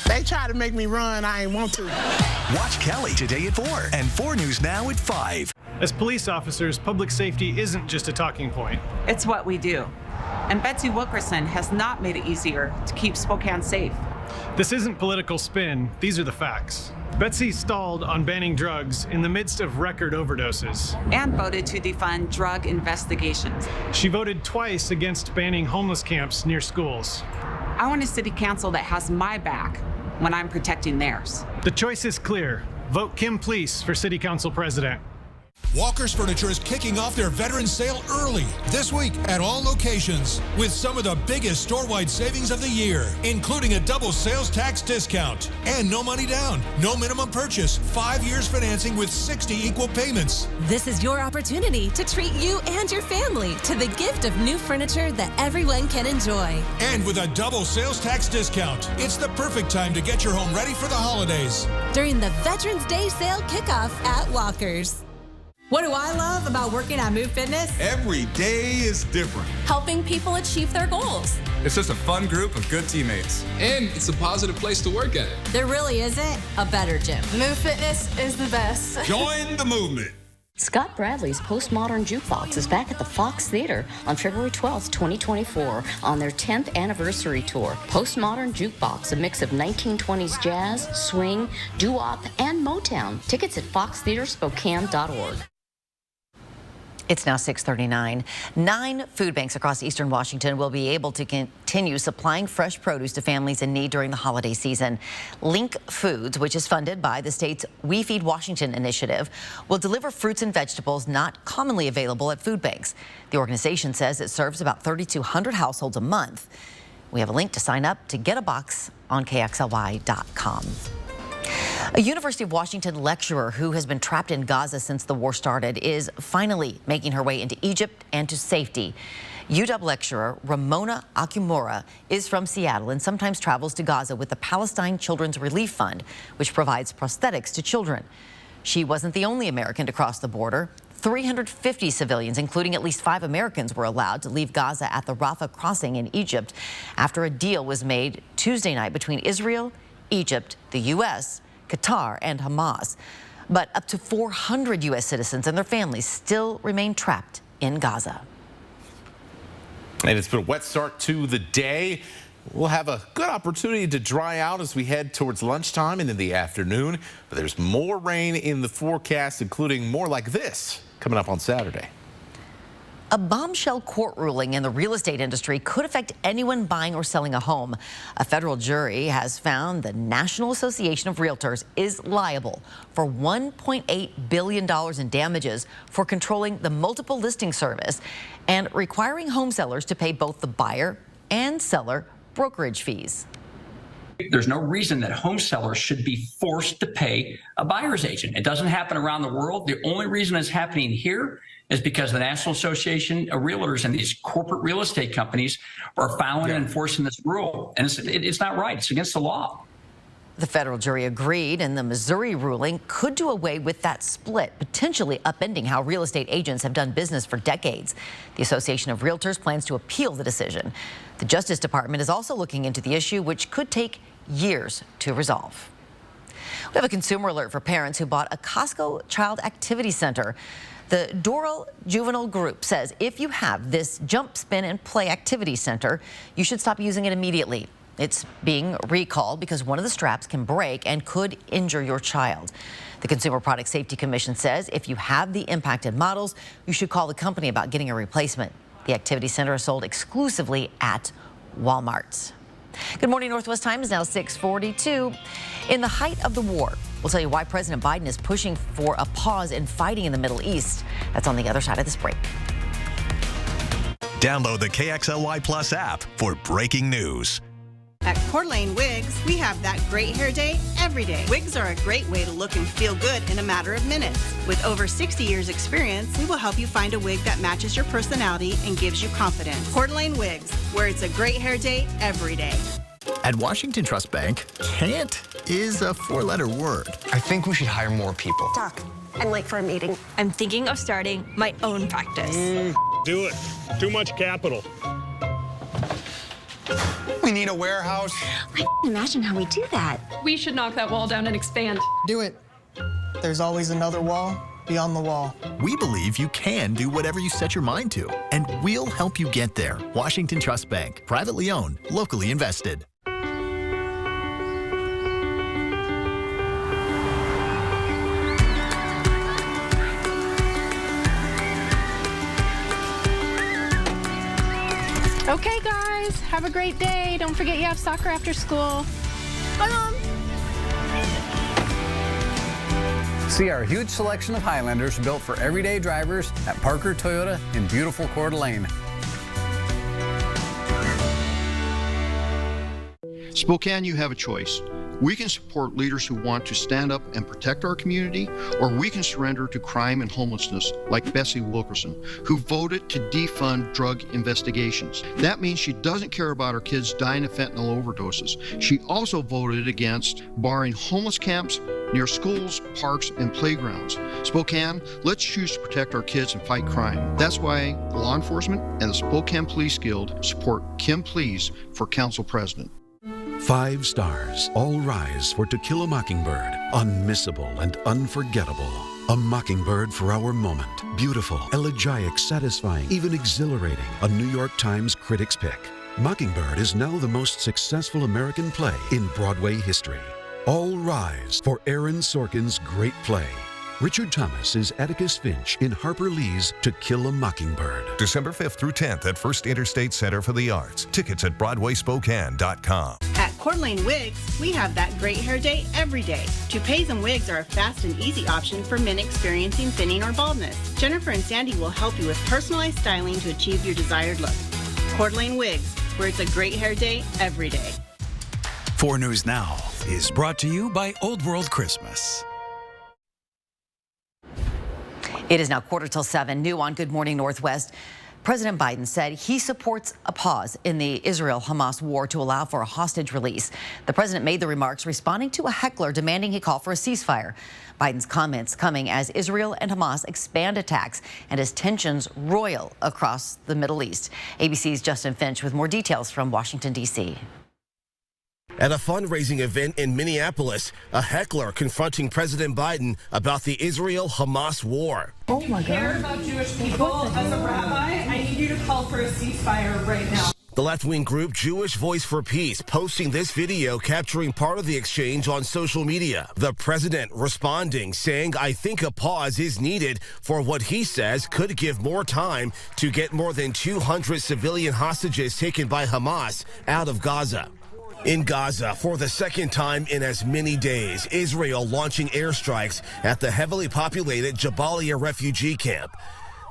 They try to make me run, I ain't want to. Watch Kelly today at 4 and 4 News Now at 5. As police officers, public safety isn't just a talking point. It's what we do. And Betsy Wilkerson has not made it easier to keep Spokane safe. This isn't political spin, these are the facts. Betsy stalled on banning drugs in the midst of record overdoses. And voted to defund drug investigations. She voted twice against banning homeless camps near schools. I want a city council that has my back when I'm protecting theirs. The choice is clear. Vote Kim Please for city council president. Walker's Furniture is kicking off their veteran sale early this week at all locations with some of the biggest store-wide savings of the year, including a double sales tax discount and no money down, no minimum purchase, 5 years financing with 60 equal payments. This is your opportunity to treat you and your family to the gift of new furniture that everyone can enjoy. And with a double sales tax discount, it's the perfect time to get your home ready for the holidays. During the Veterans Day sale kickoff at Walker's. What do I love about working at Move Fitness? Every day is different. Helping people achieve their goals. It's just a fun group of good teammates. And it's a positive place to work at. There really isn't a better gym. Move Fitness is the best. Join the movement. Scott Bradley's Postmodern Jukebox is back at the Fox Theater on February 12th, 2024 on their 10th anniversary tour. Postmodern Jukebox, a mix of 1920s jazz, swing, doo-wop, and Motown. Tickets at foxtheaterspokane.org. It's now 6:39. 9 food banks across eastern Washington will be able to continue supplying fresh produce to families in need during the holiday season. Link Foods, which is funded by the state's We Feed Washington initiative, will deliver fruits and vegetables not commonly available at food banks. The organization says it serves about 3,200 households a month. We have a link to sign up to get a box on KXLY.com. A University of Washington lecturer who has been trapped in Gaza since the war started is finally making her way into Egypt and to safety. UW lecturer Ramona Akumura is from Seattle and sometimes travels to Gaza with the Palestine Children's Relief Fund, which provides prosthetics to children. She wasn't the only American to cross the border. 350 civilians, including at least 5 Americans, were allowed to leave Gaza at the Rafah crossing in Egypt after a deal was made Tuesday night between Israel, Egypt, the U.S., Qatar, and Hamas. But up to 400 U.S. citizens and their families still remain trapped in Gaza. And it's been a wet start to the day. We'll have a good opportunity to dry out as we head towards lunchtime and in the afternoon. But there's more rain in the forecast, including more like this coming up on Saturday. A bombshell court ruling in the real estate industry could affect anyone buying or selling a home. A federal jury has found the National Association of Realtors is liable for $1.8 billion in damages for controlling the multiple listing service and requiring home sellers to pay both the buyer and seller brokerage fees. There's no reason that home sellers should be forced to pay a buyer's agent. It doesn't happen around the world. The only reason it's happening here is because the National Association of Realtors and these corporate real estate companies are following and enforcing this rule. And it's not right. It's against the law. The federal jury agreed, and the Missouri ruling could do away with that split, potentially upending how real estate agents have done business for decades. The Association of Realtors plans to appeal the decision. The Justice Department is also looking into the issue, which could take years to resolve. We have a consumer alert for parents who bought a Costco Child Activity Center. The Doral Juvenile Group says if you have this jump, spin, and play activity center, you should stop using it immediately. It's being recalled because one of the straps can break and could injure your child. The Consumer Product Safety Commission says if you have the impacted models, you should call the company about getting a replacement. The activity center is sold exclusively at Walmart. Good morning, Northwest Time is now 6:42. In the height of the war, we'll tell you why President Biden is pushing for a pause in fighting in the Middle East. That's on the other side of this break. Download the KXLY Plus app for breaking news. At Coeur d'Alene Wigs, we have that great hair day every day. Wigs are a great way to look and feel good in a matter of minutes. With over 60 years experience, we will help you find a wig that matches your personality and gives you confidence. Coeur d'Alene Wigs, where it's a great hair day every day. At Washington Trust Bank, can't is a 4-letter word. I think we should hire more people. Doc, I'm late for a meeting. I'm thinking of starting my own practice. Do it. Too much capital. We need a warehouse. I can't imagine how we do that. We should knock that wall down and expand. Do it. There's always another wall beyond the wall. We believe you can do whatever you set your mind to, and we'll help you get there. Washington Trust Bank, privately owned, locally invested. Okay, guys, have a great day. Don't forget you have soccer after school. Bye, Mom. See our huge selection of Highlanders built for everyday drivers at Parker Toyota in beautiful Coeur d'Alene. Spokane, you have a choice. We can support leaders who want to stand up and protect our community, or we can surrender to crime and homelessness like Bessie Wilkerson, who voted to defund drug investigations. That means she doesn't care about her kids dying of fentanyl overdoses. She also voted against barring homeless camps near schools, parks, and playgrounds. Spokane, let's choose to protect our kids and fight crime. That's why law enforcement and the Spokane Police Guild support Kim Please for council president. 5 stars. All rise for To Kill a Mockingbird. Unmissable and unforgettable. A mockingbird for our moment. Beautiful, elegiac, satisfying, even exhilarating. A New York Times Critics Pick. Mockingbird is now the most successful American play in Broadway history. All rise for Aaron Sorkin's great play. Richard Thomas is Atticus Finch in Harper Lee's To Kill a Mockingbird. December 5th through 10th at First Interstate Center for the Arts. Tickets at BroadwaySpokane.com. At Coeur d'Alene Wigs, we have that great hair day every day. Toupees and wigs are a fast and easy option for men experiencing thinning or baldness. Jennifer and Sandy will help you with personalized styling to achieve your desired look. Coeur d'Alene Wigs, where it's a great hair day every day. 4 News Now is brought to you by Old World Christmas. It is now 7:15. New on Good Morning Northwest. President Biden said he supports a pause in the Israel-Hamas war to allow for a hostage release. The president made the remarks responding to a heckler demanding he call for a ceasefire. Biden's comments coming as Israel and Hamas expand attacks and as tensions roil across the Middle East. ABC's Justin Finch with more details from Washington, D.C. At a fundraising event in Minneapolis, a heckler confronting President Biden about the Israel-Hamas war. Oh my God. Care about Jewish people as a rabbi? I need you to call for a ceasefire right now. The left-wing group Jewish Voice for Peace posting this video capturing part of the exchange on social media. The president responding, saying, "I think a pause is needed for what he says could give more time to get more than 200 civilian hostages taken by Hamas out of Gaza." In Gaza, for the second time in as many days, Israel launching airstrikes at the heavily populated Jabalia refugee camp.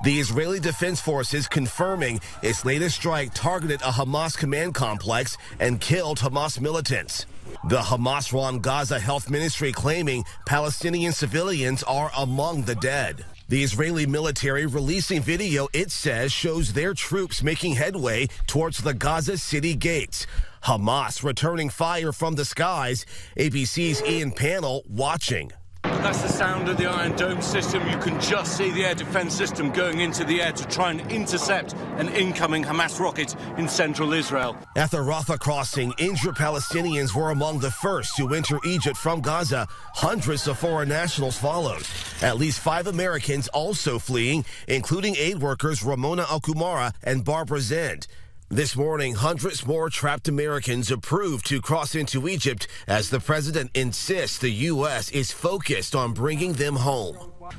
The Israeli Defense Forces confirming its latest strike targeted a Hamas command complex and killed Hamas militants. The Hamas-run Gaza Health Ministry claiming Palestinian civilians are among the dead. The Israeli military releasing video it says shows their troops making headway towards the Gaza City gates. Hamas returning fire from the skies. ABC's Ian Pannell watching. That's the sound of the Iron Dome system. You can just see the air defense system going into the air to try and intercept an incoming Hamas rocket in central Israel. At the Rafah crossing, injured Palestinians were among the first to enter Egypt from Gaza. Hundreds of foreign nationals followed. At least 5 Americans also fleeing, including aid workers Ramona Alkumara and Barbara Zend. This morning, hundreds more trapped Americans approved to cross into Egypt as the president insists the U.S. is focused on bringing them home.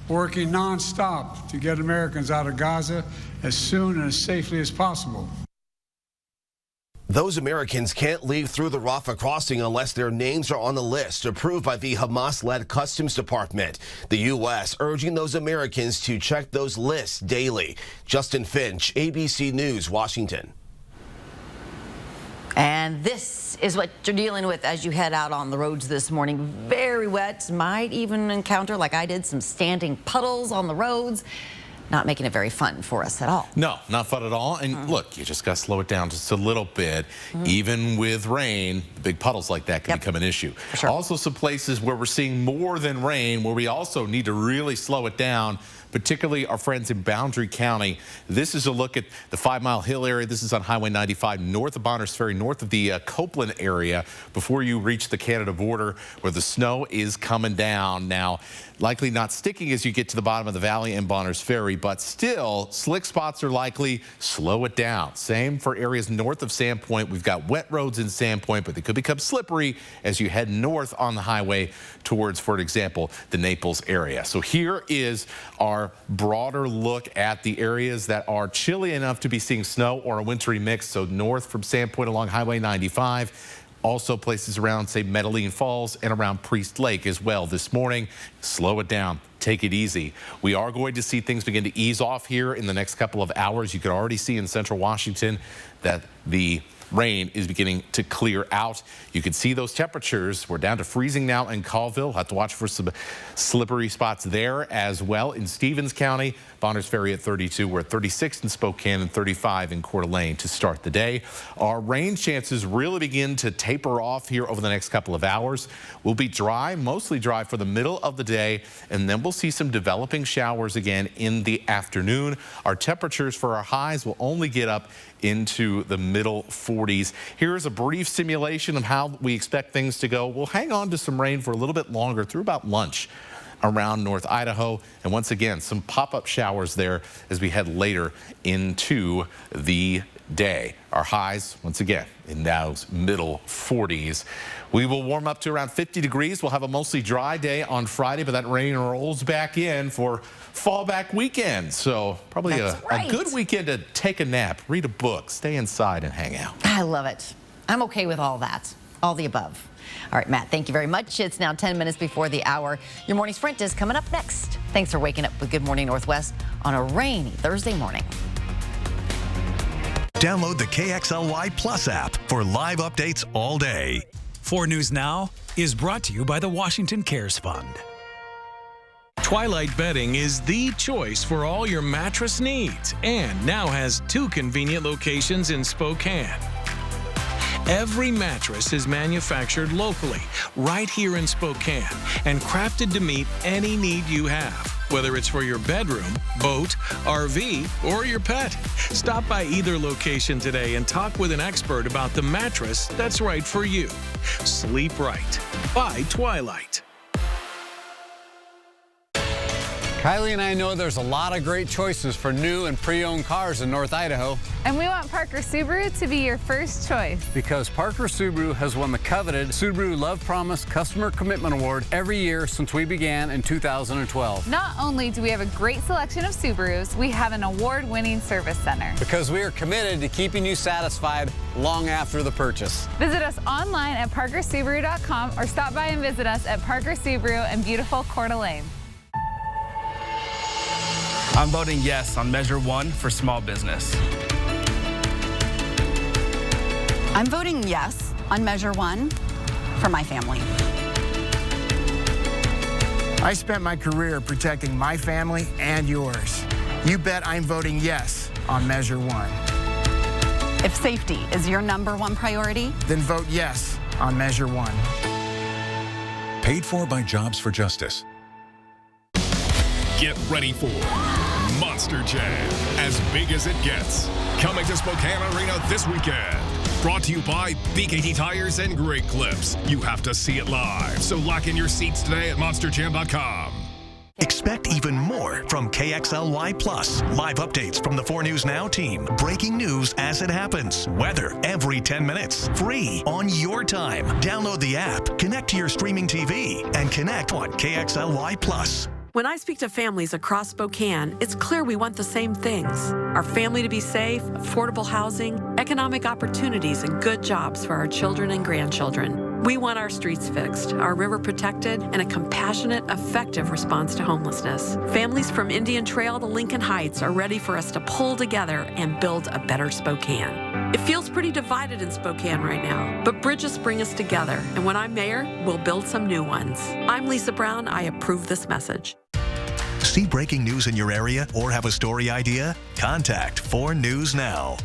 Working nonstop to get Americans out of Gaza as soon and as safely as possible. Those Americans can't leave through the Rafah crossing unless their names are on the list approved by the Hamas-led Customs Department. The U.S. urging those Americans to check those lists daily. Justin Finch, ABC News, Washington. And this is what you're dealing with as you head out on the roads this morning. Very wet, might even encounter, like I did, some standing puddles on the roads. Not making it very fun for us at all. No, not fun at all. And look, you just got to slow it down just a little bit. Even with rain, big puddles like that can become an issue. Sure. Also some places where we're seeing more than rain, where we also need to really slow it down, particularly our friends in Boundary County. This is a look at the 5 Mile Hill area. This is on Highway 95 north of Bonners Ferry, north of the Copeland area before you reach the Canada border where the snow is coming down. Now, likely not sticking as you get to the bottom of the valley in Bonners Ferry, but still slick spots are likely. Slow it down. Same for areas north of Sandpoint. We've got wet roads in Sandpoint, but they could become slippery as you head north on the highway towards, for example, the Naples area. So here is our broader look at the areas that are chilly enough to be seeing snow or a wintry mix. So north from Sandpoint along Highway 95. Also places around, say, Medellin Falls and around Priest Lake as well this morning. Slow it down. Take it easy. We are going to see things begin to ease off here in the next couple of hours. You can already see in central Washington that the rain is beginning to clear out. You can see those temperatures. We're down to freezing now in Colville. We'll have to watch for some slippery spots there as well. In Stevens County, Bonners Ferry at 32. We're at 36 in Spokane and 35 in Coeur d'Alene to start the day. Our rain chances really begin to taper off here over the next couple of hours. We'll be dry, mostly dry for the middle of the day, and then we'll see some developing showers again in the afternoon. Our temperatures for our highs will only get up into the middle 40s. Here's a brief simulation of how we expect things to go. We'll hang on to some rain for a little bit longer through about lunch. around North Idaho. And once again, some pop-up showers there as we head later into the day. Our highs, once again, in those middle 40s. We will warm up to around 50 degrees. We'll have a mostly dry day on Friday, but that rain rolls back in for fallback weekend. So probably a good weekend to take a nap, read a book, stay inside, and hang out. I love it. I'm okay with all that, all the above. All right, Matt, thank you very much. It's now 10 minutes before the hour. Your morning sprint is coming up next. Thanks for waking up with Good Morning Northwest on a rainy Thursday morning. Download the KXLY Plus app for live updates all day. 4 News Now is brought to you by the Washington Cares Fund. Twilight Bedding is the choice for all your mattress needs and now has 2 convenient locations in Spokane. Every mattress is manufactured locally, right here in Spokane, and crafted to meet any need you have, whether it's for your bedroom, boat, RV, or your pet. Stop by either location today and talk with an expert about the mattress that's right for you. Sleep right by Twilight. Kylie and I know there's a lot of great choices for new and pre-owned cars in North Idaho. And we want Parker Subaru to be your first choice. Because Parker Subaru has won the coveted Subaru Love Promise Customer Commitment Award every year since we began in 2012. Not only do we have a great selection of Subarus, we have an award-winning service center. Because we are committed to keeping you satisfied long after the purchase. Visit us online at parkersubaru.com or stop by and visit us at Parker Subaru in beautiful Coeur d'Alene. I'm voting yes on Measure 1 for small business. I'm voting yes on Measure 1 for my family. I spent my career protecting my family and yours. You bet I'm voting yes on Measure 1. If safety is your #1 priority, then vote yes on Measure 1. Paid for by Jobs for Justice. Get ready for Monster Jam, as big as it gets. Coming to Spokane Arena this weekend. Brought to you by BKT Tires and Great Clips. You have to see it live, so lock in your seats today at monsterjam.com. Expect even more from KXLY Plus. Live updates from the 4 News Now team. Breaking news as it happens. Weather every 10 minutes. Free on your time. Download the app, connect to your streaming TV, and connect on KXLY Plus. When I speak to families across Spokane, it's clear we want the same things. Our family to be safe, affordable housing, economic opportunities, and good jobs for our children and grandchildren. We want our streets fixed, our river protected, and a compassionate, effective response to homelessness. Families from Indian Trail to Lincoln Heights are ready for us to pull together and build a better Spokane. It feels pretty divided in Spokane right now, but bridges bring us together, and when I'm mayor, we'll build some new ones. I'm Lisa Brown. I approve this message. See breaking news in your area or have a story idea? Contact 4 News Now.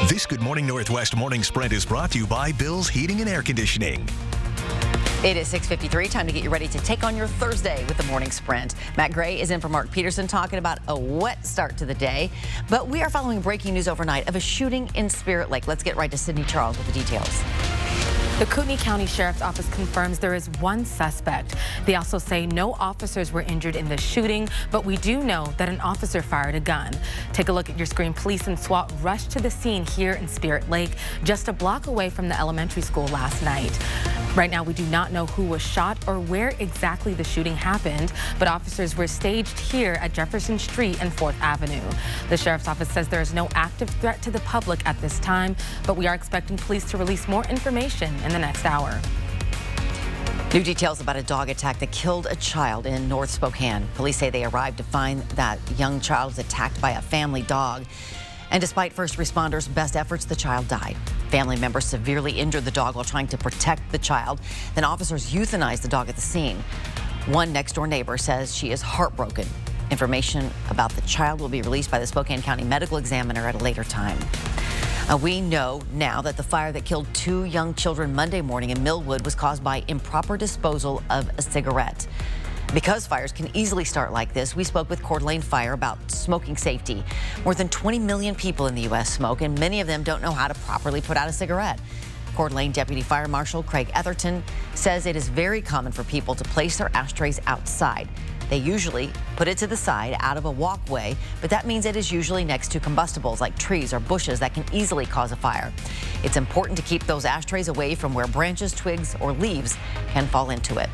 This Good Morning Northwest morning sprint is brought to you by Bill's Heating and Air Conditioning. It is 6:53, time to get you ready to take on your Thursday with the morning sprint. Matt Gray is in for Mark Peterson talking about a wet start to the day. But we are following breaking news overnight of a shooting in Spirit Lake. Let's get right to Sydney Charles with the details. The Kootenai County Sheriff's Office confirms there is one suspect. They also say no officers were injured in the shooting, but we do know that an officer fired a gun. Take a look at your screen. Police and SWAT rushed to the scene here in Spirit Lake, just a block away from the elementary school last night. Right now, we do not know who was shot or where exactly the shooting happened, but officers were staged here at Jefferson Street and 4th Avenue. The Sheriff's Office says there is no active threat to the public at this time, but we are expecting police to release more information in the next hour. New details about a dog attack that killed a child in North Spokane. Police say they arrived to find that young child was attacked by a family dog. And despite first responders' best efforts, the child died. Family members severely injured the dog while trying to protect the child. Then officers euthanized the dog at the scene. One next-door neighbor says she is heartbroken. Information about the child will be released by the Spokane County Medical Examiner at a later time. We know now that the fire that killed 2 young children Monday morning in Millwood was caused by improper disposal of a cigarette. Because fires can easily start like this, we spoke with Coeur d'Alene Fire about smoking safety. More than 20 million people in the U.S. smoke, and many of them don't know how to properly put out a cigarette. Coeur d'Alene Deputy Fire Marshal Craig Etherton says it is very common for people to place their ashtrays outside. They usually put it to the side out of a walkway, but that means it is usually next to combustibles like trees or bushes that can easily cause a fire. It's important to keep those ashtrays away from where branches, twigs, or leaves can fall into it.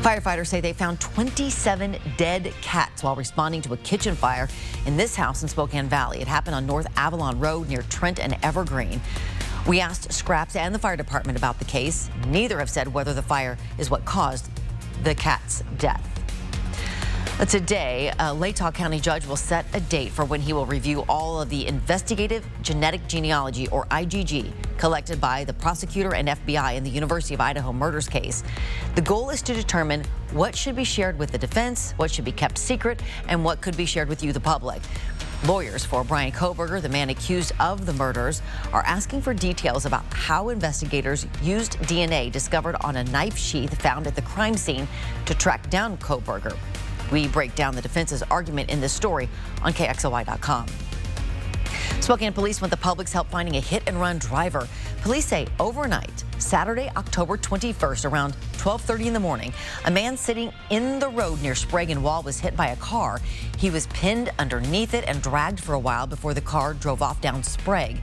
Firefighters say they found 27 dead cats while responding to a kitchen fire in this house in Spokane Valley. It happened on North Avalon Road near Trent and Evergreen. We asked Scraps and the fire department about the case. Neither have said whether the fire is what caused the cat's death. Today, a Latah County judge will set a date for when he will review all of the investigative genetic genealogy, or IgG, collected by the prosecutor and FBI in the University of Idaho murders case. The goal is to determine what should be shared with the defense, what should be kept secret, and what could be shared with you, the public. Lawyers for Brian Kohberger, the man accused of the murders, are asking for details about how investigators used DNA discovered on a knife sheath found at the crime scene to track down Kohberger. We break down the defense's argument in this story on KXLY.com. Spokane police want the public's help finding a hit-and-run driver. Police say overnight, Saturday, October 21st, around 12:30 in the morning, a man sitting in the road near Sprague and Wall was hit by a car. He was pinned underneath it and dragged for a while before the car drove off down Sprague.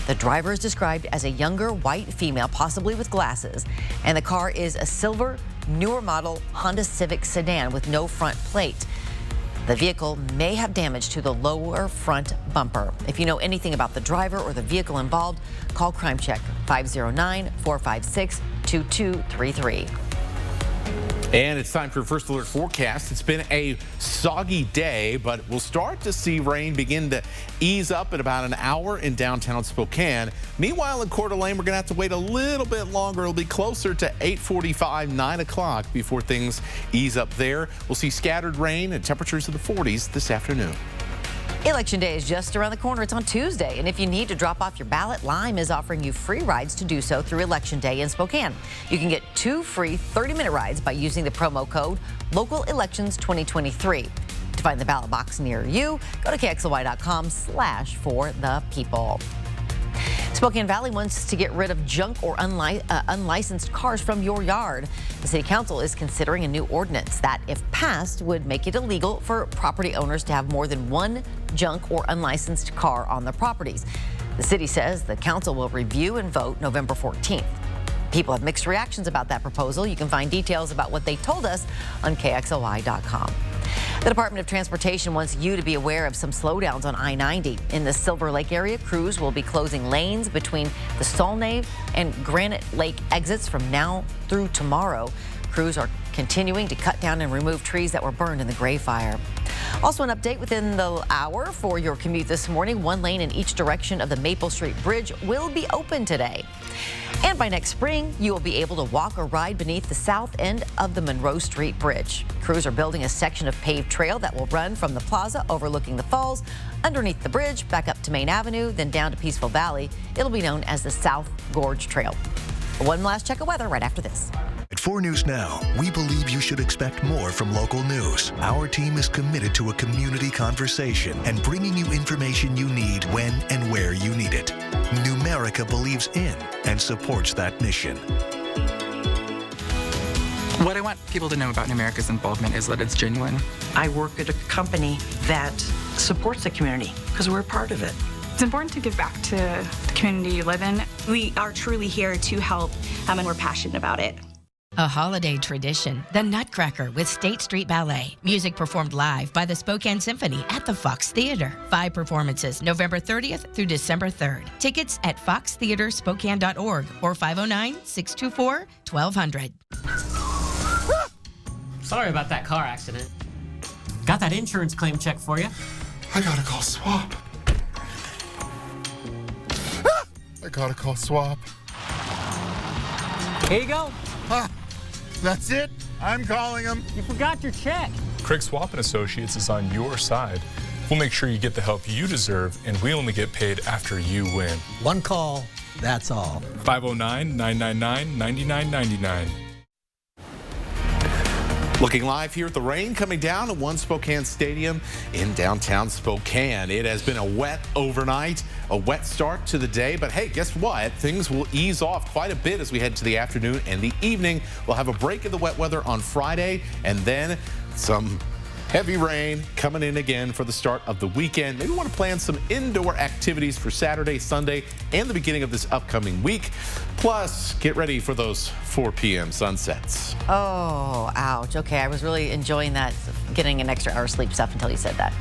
The driver is described as a younger white female, possibly with glasses, and the car is a silver, newer model Honda Civic sedan with no front plate. The vehicle may have damage to the lower front bumper. If you know anything about the driver or the vehicle involved, call Crime Check 509-456-2233. And it's time for First Alert Forecast. It's been a soggy day, but we'll start to see rain begin to ease up in about an hour in downtown Spokane. Meanwhile, in Coeur d'Alene, we're going to have to wait a little bit longer. It'll be closer to 8:45, 9 o'clock before things ease up there. We'll see scattered rain and temperatures in the 40s this afternoon. Election day is just around the corner. It's on Tuesday. And if you need to drop off your ballot, Lime is offering you free rides to do so through Election Day in Spokane. You can get 2 free 30-minute rides by using the promo code Local Elections 2023. To find the ballot box near you, go to KXLY.com/forthepeople. Spokane Valley wants to get rid of junk or unlicensed cars from your yard. The city council is considering a new ordinance that, if passed, would make it illegal for property owners to have more than one junk or unlicensed car on their properties. The city says the council will review and vote November 14th. People have mixed reactions about that proposal. You can find details about what they told us on KXLY.com. The Department of Transportation wants you to be aware of some slowdowns on I-90. In the Silver Lake area, crews will be closing lanes between the Stolnave and Granite Lake exits from now through tomorrow. Crews are continuing to cut down and remove trees that were burned in the Gray Fire. Also, an update within the hour for your commute this morning. 1 lane in each direction of the Maple Street Bridge will be open today. And by next spring, you will be able to walk or ride beneath the south end of the Monroe Street Bridge. Crews are building a section of paved trail that will run from the plaza overlooking the falls, underneath the bridge, back up to Main Avenue, then down to Peaceful Valley. It'll be known as the South Gorge Trail. One last check of weather right after this. At 4 News Now, we believe you should expect more from local news. Our team is committed to a community conversation and bringing you information you need when and where you need it. Numerica believes in and supports that mission. What I want people to know about Numerica's involvement is that it's genuine. I work at a company that supports the community because we're a part of it. It's important to give back to the community you live in. We are truly here to help, and we're passionate about it. A holiday tradition, the Nutcracker with State Street Ballet. Music performed live by the Spokane Symphony at the Fox Theater. 5 performances, November 30th through December 3rd. Tickets at foxtheaterspokane.org or 509-624-1200. Sorry about that car accident. Got that insurance claim check for you. I gotta call SWAP. I gotta call SWAP. Here you go. That's it? I'm calling them. You forgot your check. Craig Swap & Associates is on your side. We'll make sure you get the help you deserve, and we only get paid after you win. One call, that's all. 509-999-9999. Looking live here at the rain coming down at One Spokane Stadium in downtown Spokane. It has been a wet overnight, a wet start to the day, but hey, guess what? Things will ease off quite a bit as we head to the afternoon and the evening. We'll have a break of the wet weather on Friday and then some heavy rain coming in again for the start of the weekend. Maybe want to plan some indoor activities for Saturday, Sunday, and the beginning of this upcoming week. Plus, get ready for those 4 p.m. sunsets. Oh, ouch. Okay, I was really enjoying that, getting an extra hour sleep stuff until you said that.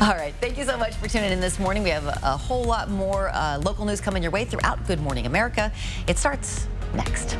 All right, thank you so much for tuning in this morning. We have a whole lot more local news coming your way throughout Good Morning America. It starts next.